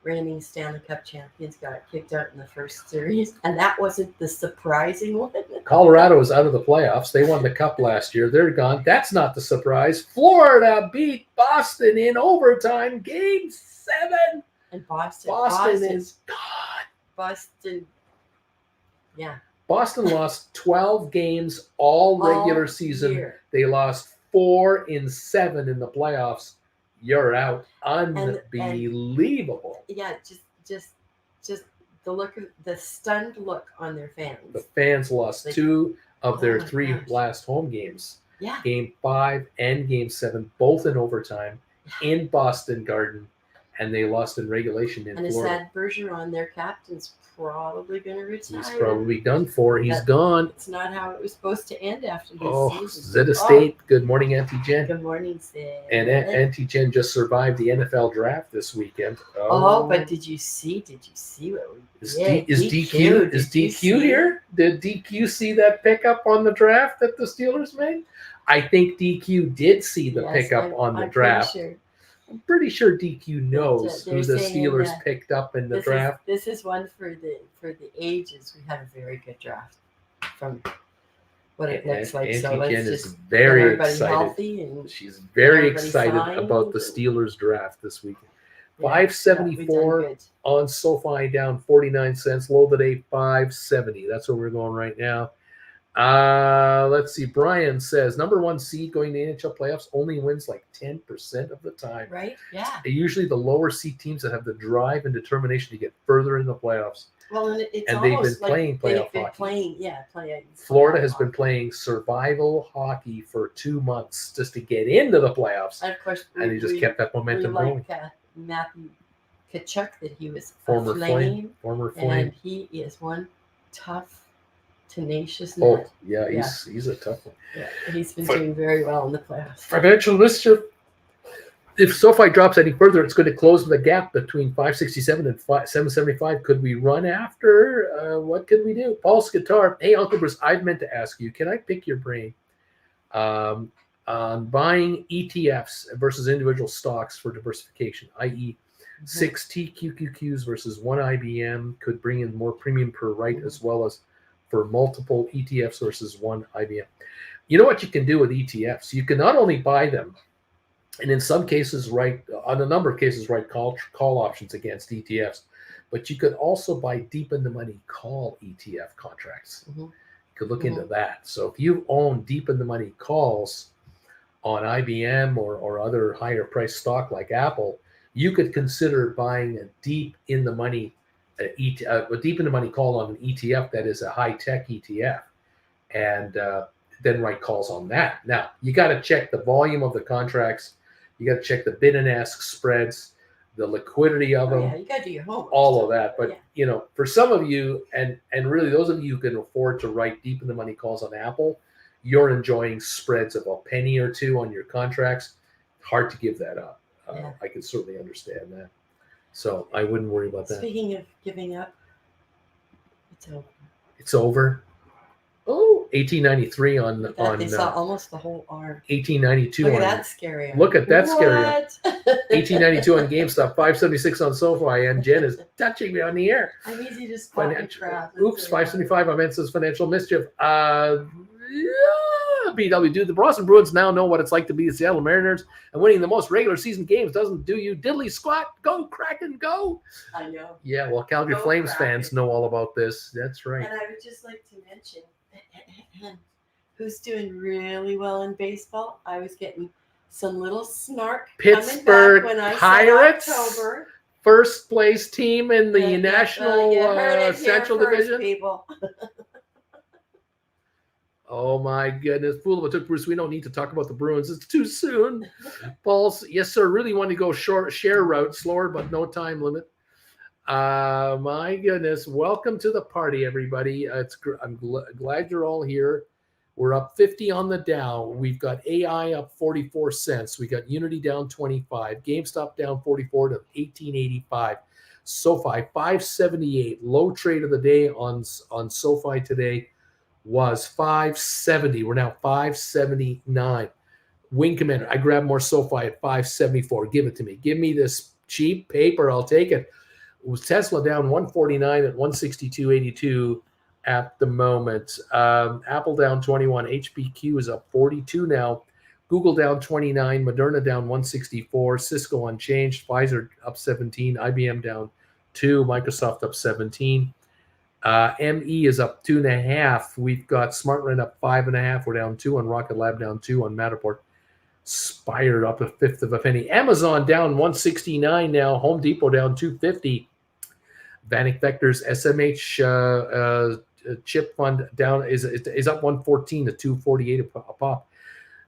reigning Stanley Cup champions got kicked out in the first series? And that wasn't the surprising one. Colorado is out of the playoffs. They won the cup last year. They're gone. That's not the surprise. Florida beat Boston in overtime, Game 7. And Boston is gone. Boston, yeah. Boston lost 12 games all regular season. Year. They lost 4 in 7 in the playoffs. You're out. Unbelievable. Yeah, just the look of the stunned look on their fans. The fans lost 2 of their 3 last home games. Yeah. Game 5 and Game 7, both in overtime in Boston Garden, and they lost in regulation in Florida. And a sad Bergeron, their captain's probably going to retire. He's probably done for. He's gone. It's not how it was supposed to end after this season. Zed Estate. Good morning, Auntie Jen. Good morning, Zed. And Auntie Jen just survived the NFL draft this weekend. But did you see what we did? Is DQ here? Did DQ see that pickup on the draft that the Steelers made? I think DQ did see the pickup on the draft. I'm pretty sure DQ knows who the Steelers picked up in the draft. This is one for the ages. We had a very good draft from what it looks like. Auntie So let's Jen just is very get everybody excited. healthy and she's very everybody excited signed. about the Steelers draft this weekend. Yeah, 574 on SoFi, down 49 cents. Low today, 570. That's where we're going right now. Let's see. Brian says number one seed going to NHL playoffs only wins like 10% of the time. Right? Yeah. Usually the lower seed teams that have the drive and determination to get further in the playoffs. Well, and it's And they've almost been playing like playoff they've been hockey. playing. Florida has been playing survival hockey for 2 months just to get into the playoffs. And of course, And he just kept that momentum going. Matthew Tkachuk, that he was Former Flame, Flame. and he is one tough, tenacious Oh, nut. yeah, he's a tough one. Yeah, he's been doing very well in the playoffs. Financial mischief. If SoFi drops any further, it's going to close the gap between 567 and 775. Could we run after? What could we do? Paul's Guitar. Hey, Uncle Bruce, I've meant to ask you, can I pick your brain on buying ETFs versus individual stocks for diversification, i.e., 6 TQQQs versus 1 IBM could bring in more premium per right, as well as for multiple ETFs versus 1 IBM. You know what you can do with ETFs? You can not only buy them, and in some cases, on a number of cases, write call options against ETFs, but you could also buy deep in the money call ETF contracts. You could look into that. So if you own deep in the money calls on IBM or other higher price stock like Apple, you could consider buying a deep in the money call on an ETF that is a high tech ETF, and then write calls on that. Now you got to check the volume of the contracts. You got to check the bid and ask spreads, the liquidity of them. Yeah, you got to do your homework. All of that. But, for some of you, and really those of you who can afford to write deep in the money calls on Apple, you're enjoying spreads of a penny or two on your contracts. Hard to give that up. I can certainly understand that. So I wouldn't worry about that. Speaking of giving up, it's over. It's over. Oh, 1893 on They saw almost the whole arm. 1892. Look at that scary arm. Look at that scary arm. 1892 on GameStop, 576 on SoFi, and Jen is touching me on the air. I'm easy to spot the crap. Oops, 575 on Mensa's Financial Mischief. BW, dude, the Boston Bruins now know what it's like to be the Seattle Mariners, and winning the most regular season games doesn't do you diddly squat. Go, Kraken, go. I know. Yeah, well, Calgary Flames fans know all about this. That's right. And I would just like to mention who's doing really well in baseball. I was getting some little snark Pittsburgh coming back when I Pirates, said October. First place team in the National Central Division. People. Oh my goodness. Fool of a took, Bruce. We don't need to talk about the Bruins. It's too soon. Paul's, yes, sir. Really want to go share route, slower, but no time limit. My goodness. Welcome to the party, everybody. I'm glad you're all here. We're up 50 on the Dow. We've got AI up 44 cents. We got Unity down 25. GameStop down 44 to 1885. SoFi 578. Low trade of the day on SoFi today was 570. We're now 579. Wing Commander, I grabbed more SoFi at 574. Give it to me. Give me this cheap paper. I'll take it. It was Tesla down 149 at 162.82 at the moment. Apple down 21. HPQ is up 42 now. Google down 29. Moderna down 164. Cisco unchanged. Pfizer up 17. IBM down 2. Microsoft up 17. ME is up 2.5. We've got SmartRent up 5.5. We're down 2 on Rocket Lab, down 2 on Matterport. Spire up 1/5 of a penny. Amazon down 169 now. Home Depot down 250. Vanik Vectors SMH chip fund down is up 114 to 248 a pop.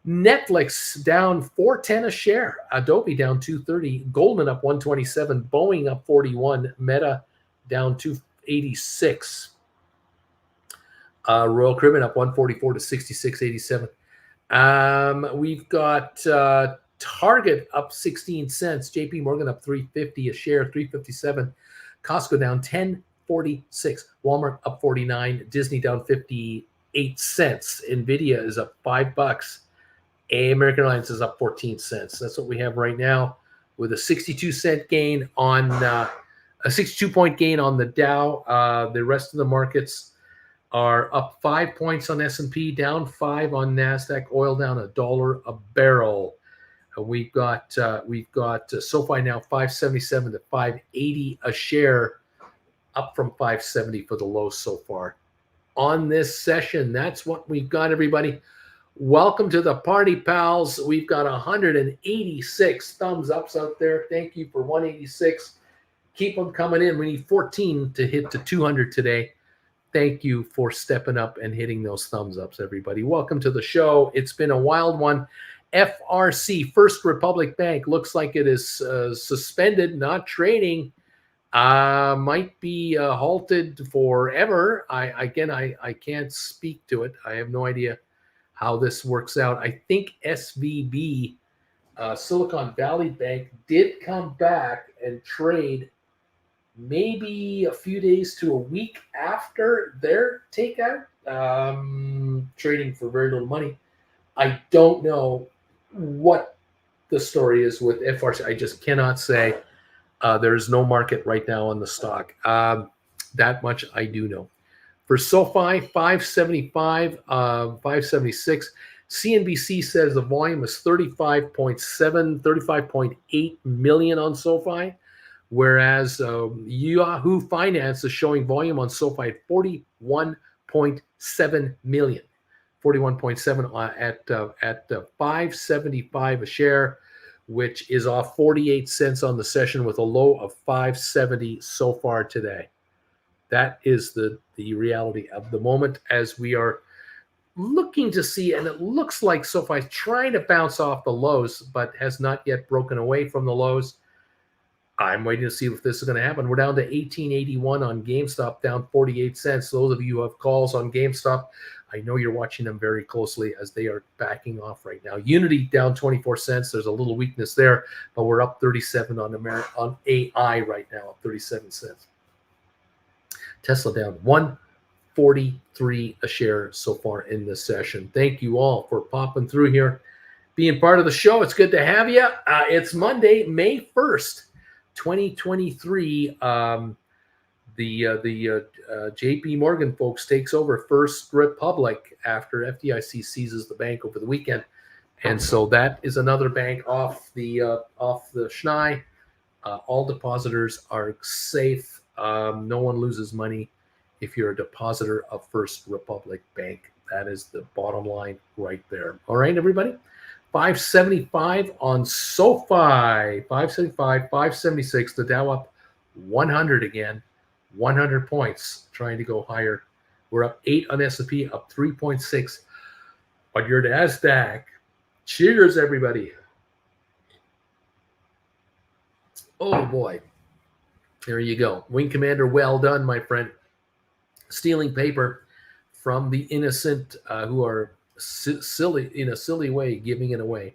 Netflix down 410 a share. Adobe down 230. Goldman up 127. Boeing up 41. Meta down 286. Royal Caribbean up 144 to 66.87. We've got Target up 16 cents. JP Morgan up 350 a share, 357. Costco down 10.46. Walmart up 49. Disney down 58 cents. Nvidia is up $5. American Airlines is up 14 cents. That's what we have right now, with a 62-cent gain on a 62-point gain on the Dow. The rest of the markets are up 5 points on S&P, down 5 on NASDAQ. Oil down $1 a barrel. We've got SoFi now 577 to 580 a share, up from 570 for the low so far. on this session. That's what we've got, everybody. Welcome to the party, pals. We've got 186 thumbs ups out there. Thank you for 186. Keep them coming in. We need 14 to hit to 200 today. Thank you for stepping up and hitting those thumbs ups, everybody. Welcome to the show. It's been a wild one. FRC, First Republic Bank, looks like it is suspended, not trading. Might be halted forever. I can't speak to it. I have no idea how this works out. I think SVB, Silicon Valley Bank, did come back and trade maybe a few days to a week after their takeout, trading for very little money. I don't know what the story is with FRC. I just cannot say. There's no market right now on the stock. That much I do know. For SOFI, 575, 576. CNBC says the volume is 35.8 million on SOFI, whereas Yahoo Finance is showing volume on SOFI at 41.7 million. 41.7 at 575 a share, which is off 48 cents on the session with a low of 570 so far today. That is the reality of the moment as we are looking to see, and it looks like SoFi is trying to bounce off the lows, but has not yet broken away from the lows. I'm waiting to see if this is going to happen. We're down to 1881 on GameStop, down 48 cents. Those of you who have calls on GameStop, I know you're watching them very closely as they are backing off right now. Unity down 24 cents. There's a little weakness there, but we're up 37 on AI right now, up 37 cents. Tesla down 143 a share so far in this session. Thank you all for popping through here, being part of the show. It's good to have you. It's Monday, May 1st, 2023. The JP Morgan folks takes over First Republic after FDIC seizes the bank over the weekend, and so that is another bank off the schneid. All depositors are safe. No one loses money if you're a depositor of First Republic Bank. That is the bottom line right there. All right, everybody. 575 on SoFi. 575, 576. The Dow up 100 again. 100 points, trying to go higher. We're up 8 on S&P, up 3.6 on your NASDAQ. Cheers, everybody. Oh, boy. There you go. Wing Commander, well done, my friend. Stealing paper from the innocent who are silly in a silly way, giving it away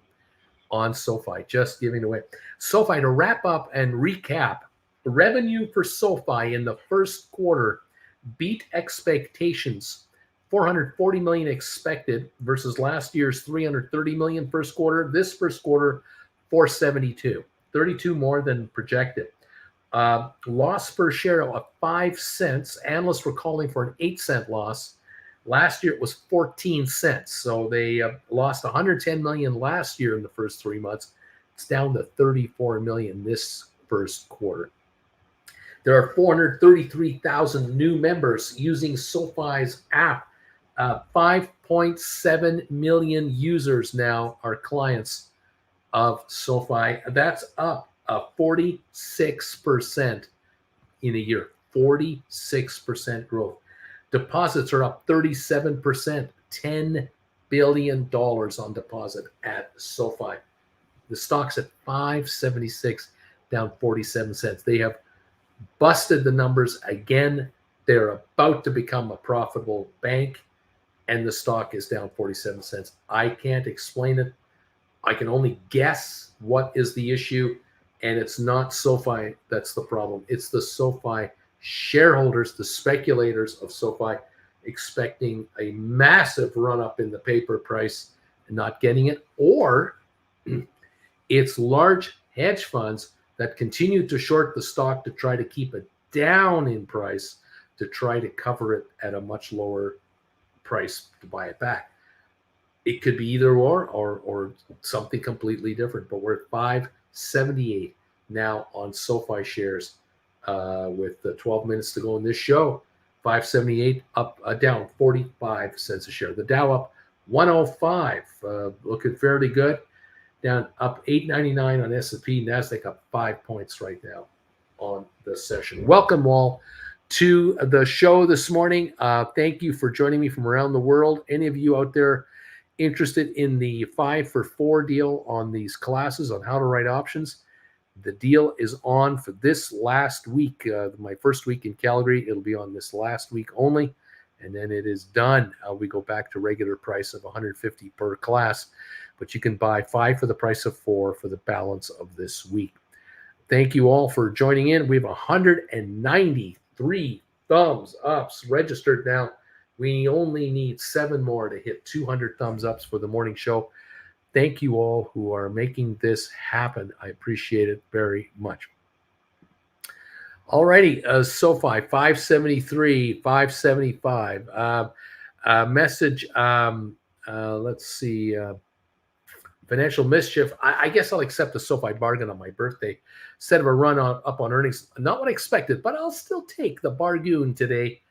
on SoFi, just giving it away. SoFi, to wrap up and recap, revenue for SoFi in the first quarter beat expectations. 440 million expected versus last year's 330 million first quarter. This first quarter, 472, 32 more than projected. Loss per share of 5 cents. Analysts were calling for an 8-cent loss. Last year it was 14 cents. So they lost 110 million last year in the first 3 months. It's down to 34 million this first quarter. There are 433,000 new members using SoFi's app. 5.7 million users now are clients of SoFi. That's up 46% in a year. 46% growth. Deposits are up 37%. $10 billion on deposit at SoFi. The stock's at 576, down 47 cents. They have busted the numbers again. They're about to become a profitable bank, and the stock is down 47 cents. I can't explain it. I can only guess what is the issue, and it's not SoFi that's the problem. It's the SoFi shareholders, the speculators of SoFi, expecting a massive run-up in the paper price and not getting it, or it's large hedge funds that continue to short the stock to try to keep it down in price, to try to cover it at a much lower price to buy it back. It could be either or something completely different, but we're at 578 now on SoFi shares with 12 minutes to go in this show. 578 up, down 45 cents a share. The Dow up 105, looking fairly good. Down up 899 on S&P. Nasdaq up 5 points right now on the session. Welcome all to the show this morning. Thank you for joining me from around the world. Any of you out there interested in the 5 for 4 deal on these classes on how to write options, the deal is on for this last week. My first week in Calgary, it'll be on this last week only, and then it is done. We go back to regular price of $150 per class, but you can buy 5 for the price of 4 for the balance of this week. Thank you all for joining in. We have 193 thumbs ups registered now. We only need 7 more to hit 200 thumbs ups for the morning show. Thank you all who are making this happen. I appreciate it very much. Alrighty, SoFi 573, 575. Message. Let's see. Financial Mischief. I guess I'll accept the SoFi bargain on my birthday instead of a run up on earnings. Not what I expected, but I'll still take the bargain today.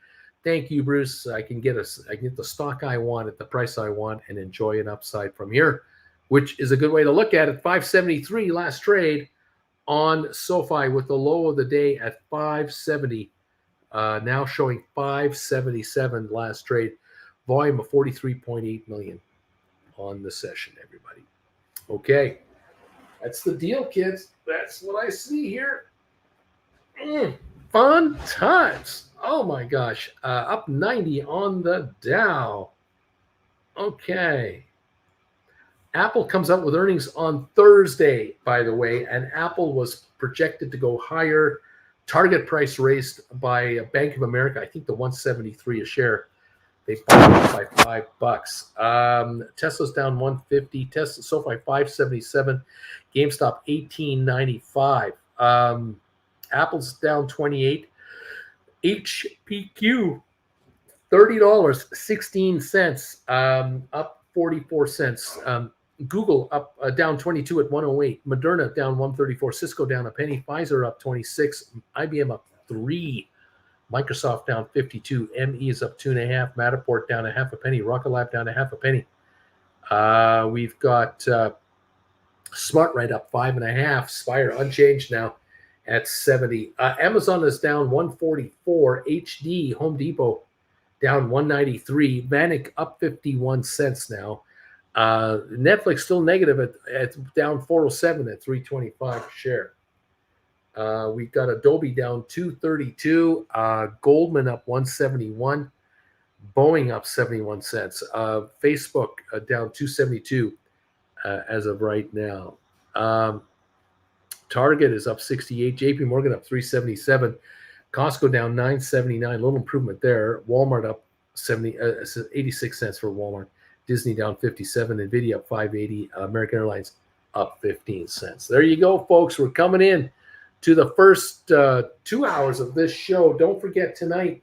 Thank you, Bruce. I can get the stock I want at the price I want and enjoy an upside from here, which is a good way to look at it. 573 last trade on SoFi with the low of the day at 570. Now showing 577 last trade. Volume of 43.8 million on the session, everybody. Okay. That's the deal, kids. That's what I see here. Fun times. Oh my gosh. Up 90 on the Dow. Okay. Apple comes out with earnings on Thursday, by the way, and Apple was projected to go higher. Target price raised by Bank of America, I think the 173 a share. They bought it by $5. Tesla's down 150. Tesla, SoFi 577. GameStop 1895. Apple's down 28. HPQ $30.16. Up 44 cents. Google up down 22 at 108. Moderna down 134. Cisco down a penny. Pfizer up 26. IBM up 3. Microsoft down 52. ME is up 2.5. Matterport down a half a penny. Rocket Lab down a half a penny. We've got SmartRite up 5.5. Spire unchanged now at 70. Amazon is down 144. HD Home Depot down 193. Vanik up 51 cents now. Netflix still negative at down 407 at 325 a share. We've got Adobe down 232, Goldman up 171, Boeing up 71 cents, Facebook down 272 as of right now. Target is up 68, JP Morgan up 377, Costco down 979, little improvement there. Walmart up 86 cents for Walmart. Disney down 57, Nvidia up 580, American Airlines up 15 cents. There you go, folks. We're coming in to the first 2 hours of this show. Don't forget tonight,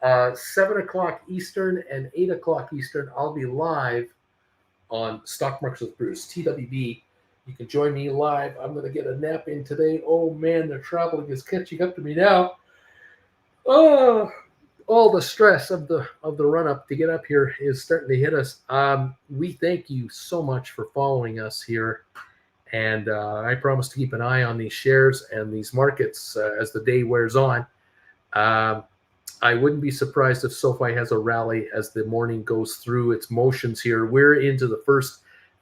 7 o'clock Eastern and 8 o'clock Eastern, I'll be live on Stock Markets with Bruce, TWB. You can join me live. I'm going to get a nap in today. Oh, man, the traveling is catching up to me now. Oh, all the stress of the run-up to get up here is starting to hit us. We thank you so much for following us here. And I promise to keep an eye on these shares and these markets as the day wears on. I wouldn't be surprised if SoFi has a rally as the morning goes through its motions here. We're into the first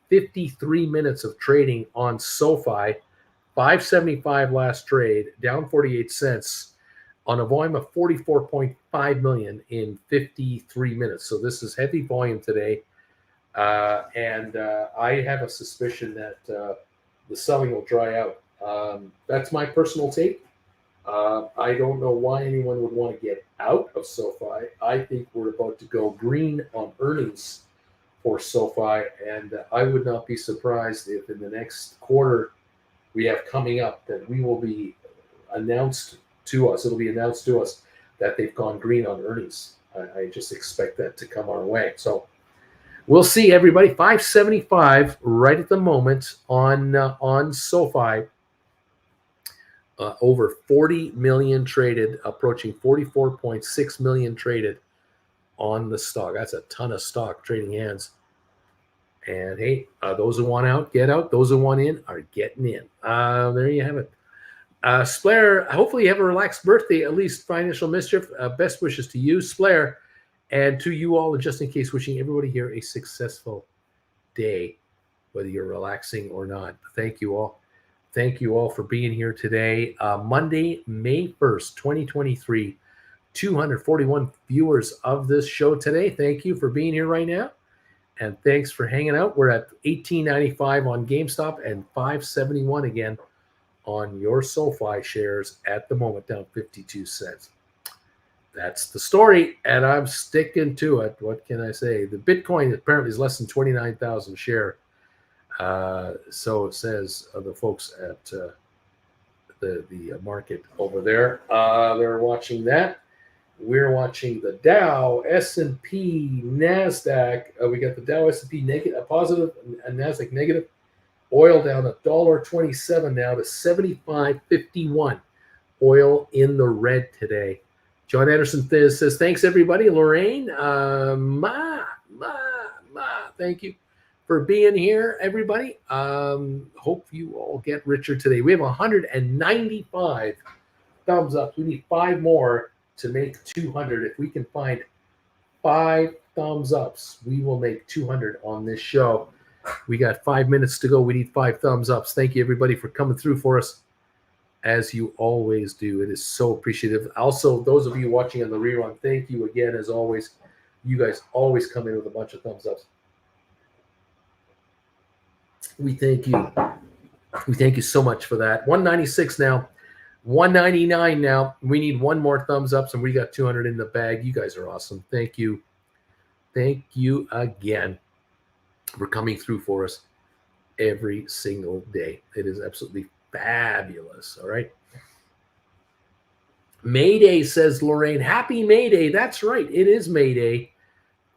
53 minutes of trading on SoFi. 575 last trade, down 48 cents on a volume of 44.5 million in 53 minutes. So this is heavy volume today. And I have a suspicion that the selling will dry out. That's my personal take. I don't know why anyone would want to get out of SoFi. I think we're about to go green on earnings for SoFi, and I would not be surprised if in the next quarter we have coming up that we will be announced to us. It'll be announced to us that they've gone green on earnings. I just expect that to come our way. So we'll see, everybody. 575 right at the moment on SoFi. over 40 million traded, approaching 44.6 million traded on the stock. That's a ton of stock trading hands. And hey, those who want out, get out. Those who want in are getting in. There you have it. Splair, hopefully you have a relaxed birthday, at least financial mischief. Best wishes to you, Splair, and to you all, just in case, wishing everybody here a successful day, whether you're relaxing or not. Thank you all. Thank you all for being here today. Monday, May 1st, 2023. 241 viewers of this show today. Thank you for being here right now. And thanks for hanging out. We're at $18.95 on GameStop and $5.71 again on your SoFi shares at the moment, down 52 cents. That's the story, and I'm sticking to it. What can I say? The Bitcoin apparently is less than 29,000 share. So it says the folks at the market over there. They're watching that. We're watching the Dow, S&P, NASDAQ. We got the Dow, S&P negative, a positive, and NASDAQ negative. Oil down $1.27 now to 75.51. Oil in the red today. John Anderson says, thanks, everybody. Lorraine, thank you for being here, everybody. Hope you all get richer today. We have 195 thumbs up. We need 5 more to make 200. If we can find 5 thumbs ups, we will make 200 on this show. We got 5 minutes to go. We need 5 thumbs ups. Thank you, everybody, for coming through for us, as you always do. It is so appreciative. Also, those of you watching on the rerun, thank you again, as always. You guys always come in with a bunch of thumbs ups. We thank you. We thank you so much for that. 196 now. 199 now. We need 1 more thumbs ups, and we got 200 in the bag. You guys are awesome. Thank you. Thank you again for coming through for us every single day. It is absolutely fabulous. All right. May Day, says Lorraine. Happy May Day. That's right. It is May Day.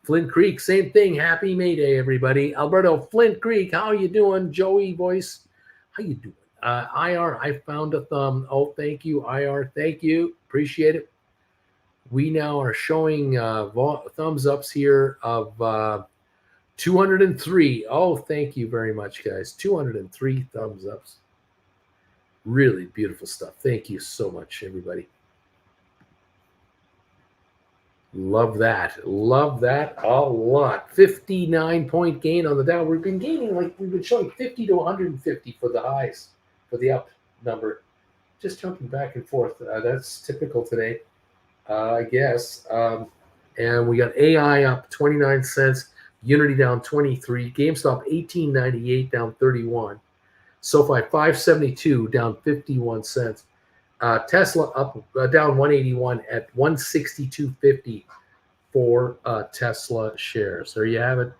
Flint Creek, same thing. Happy May Day, everybody. Alberto, Flint Creek, how are you doing? Joey Voice, how you doing? IR, I found a thumb. Oh, thank you, IR. Thank you. Appreciate it. We now are showing thumbs ups here of 203. Oh, thank you very much, guys. 203 thumbs ups. Really beautiful stuff. Thank you so much, everybody. Love that. Love that a lot. 59-point gain on the Dow. We've been gaining, like we've been showing 50 to 150 for the highs, for the up number. Just jumping back and forth. That's typical today, I guess. And we got AI up 29 cents. Unity down 23. GameStop 18.98 down 31. SoFi 5.72 down 51 cents. Tesla up down 181 at 162.50 for Tesla shares. There you have it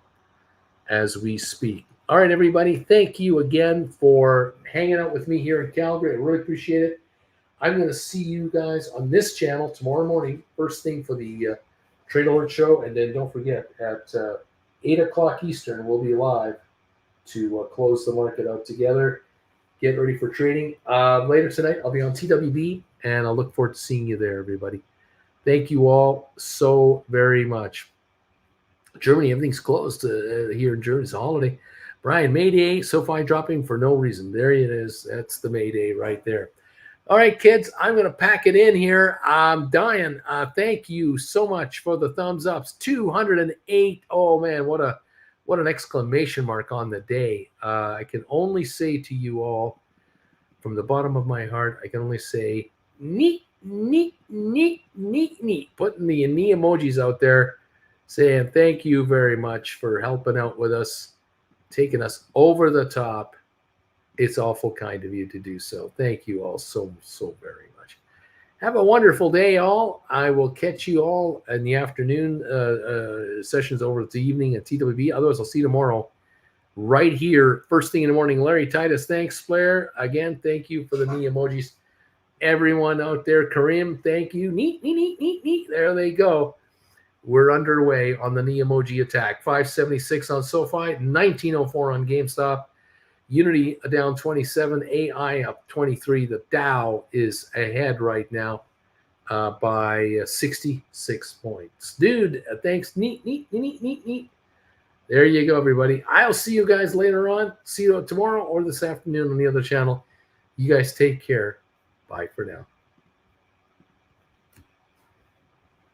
as we speak. All right, everybody. Thank you again for hanging out with me here in Calgary. I really appreciate it. I'm going to see you guys on this channel tomorrow morning, first thing for the Trade Alert Show. And then don't forget, at 8 o'clock Eastern, we'll be live to close the market out together. Get ready for trading. Later tonight, I'll be on TWB, and I'll look forward to seeing you there, everybody. Thank you all so very much. Germany, everything's closed here in Germany. It's a holiday. Brian, May Day, SoFi dropping for no reason. There it is. That's the May Day right there. All right, kids, I'm going to pack it in here. I'm dying. Thank you so much for the thumbs ups. 208. Oh, man, what an exclamation mark on the day. I can only say to you all, from the bottom of my heart, I can only say, neat, neat, neat, neat, neat. Putting the knee emojis out there, saying thank you very much for helping out with us, taking us over the top. It's awful kind of you to do so. Thank you all so, so very much. Have a wonderful day, all. I will catch you all in the afternoon sessions over the evening at TWB. Otherwise, I'll see you tomorrow right here, first thing in the morning. Larry Titus, thanks, Blair. Again, thank you for the knee emojis. Everyone out there, Kareem, thank you. Neat, neat, neat, neat, neat. There they go. We're underway on the knee emoji attack. 576 on SoFi, 1904 on GameStop. Unity down 27, AI up 23. The Dow is ahead right now by 66 points. Dude, thanks. Neat. There you go, everybody. I'll see you guys later on. See you tomorrow or this afternoon on the other channel. You guys take care. Bye for now.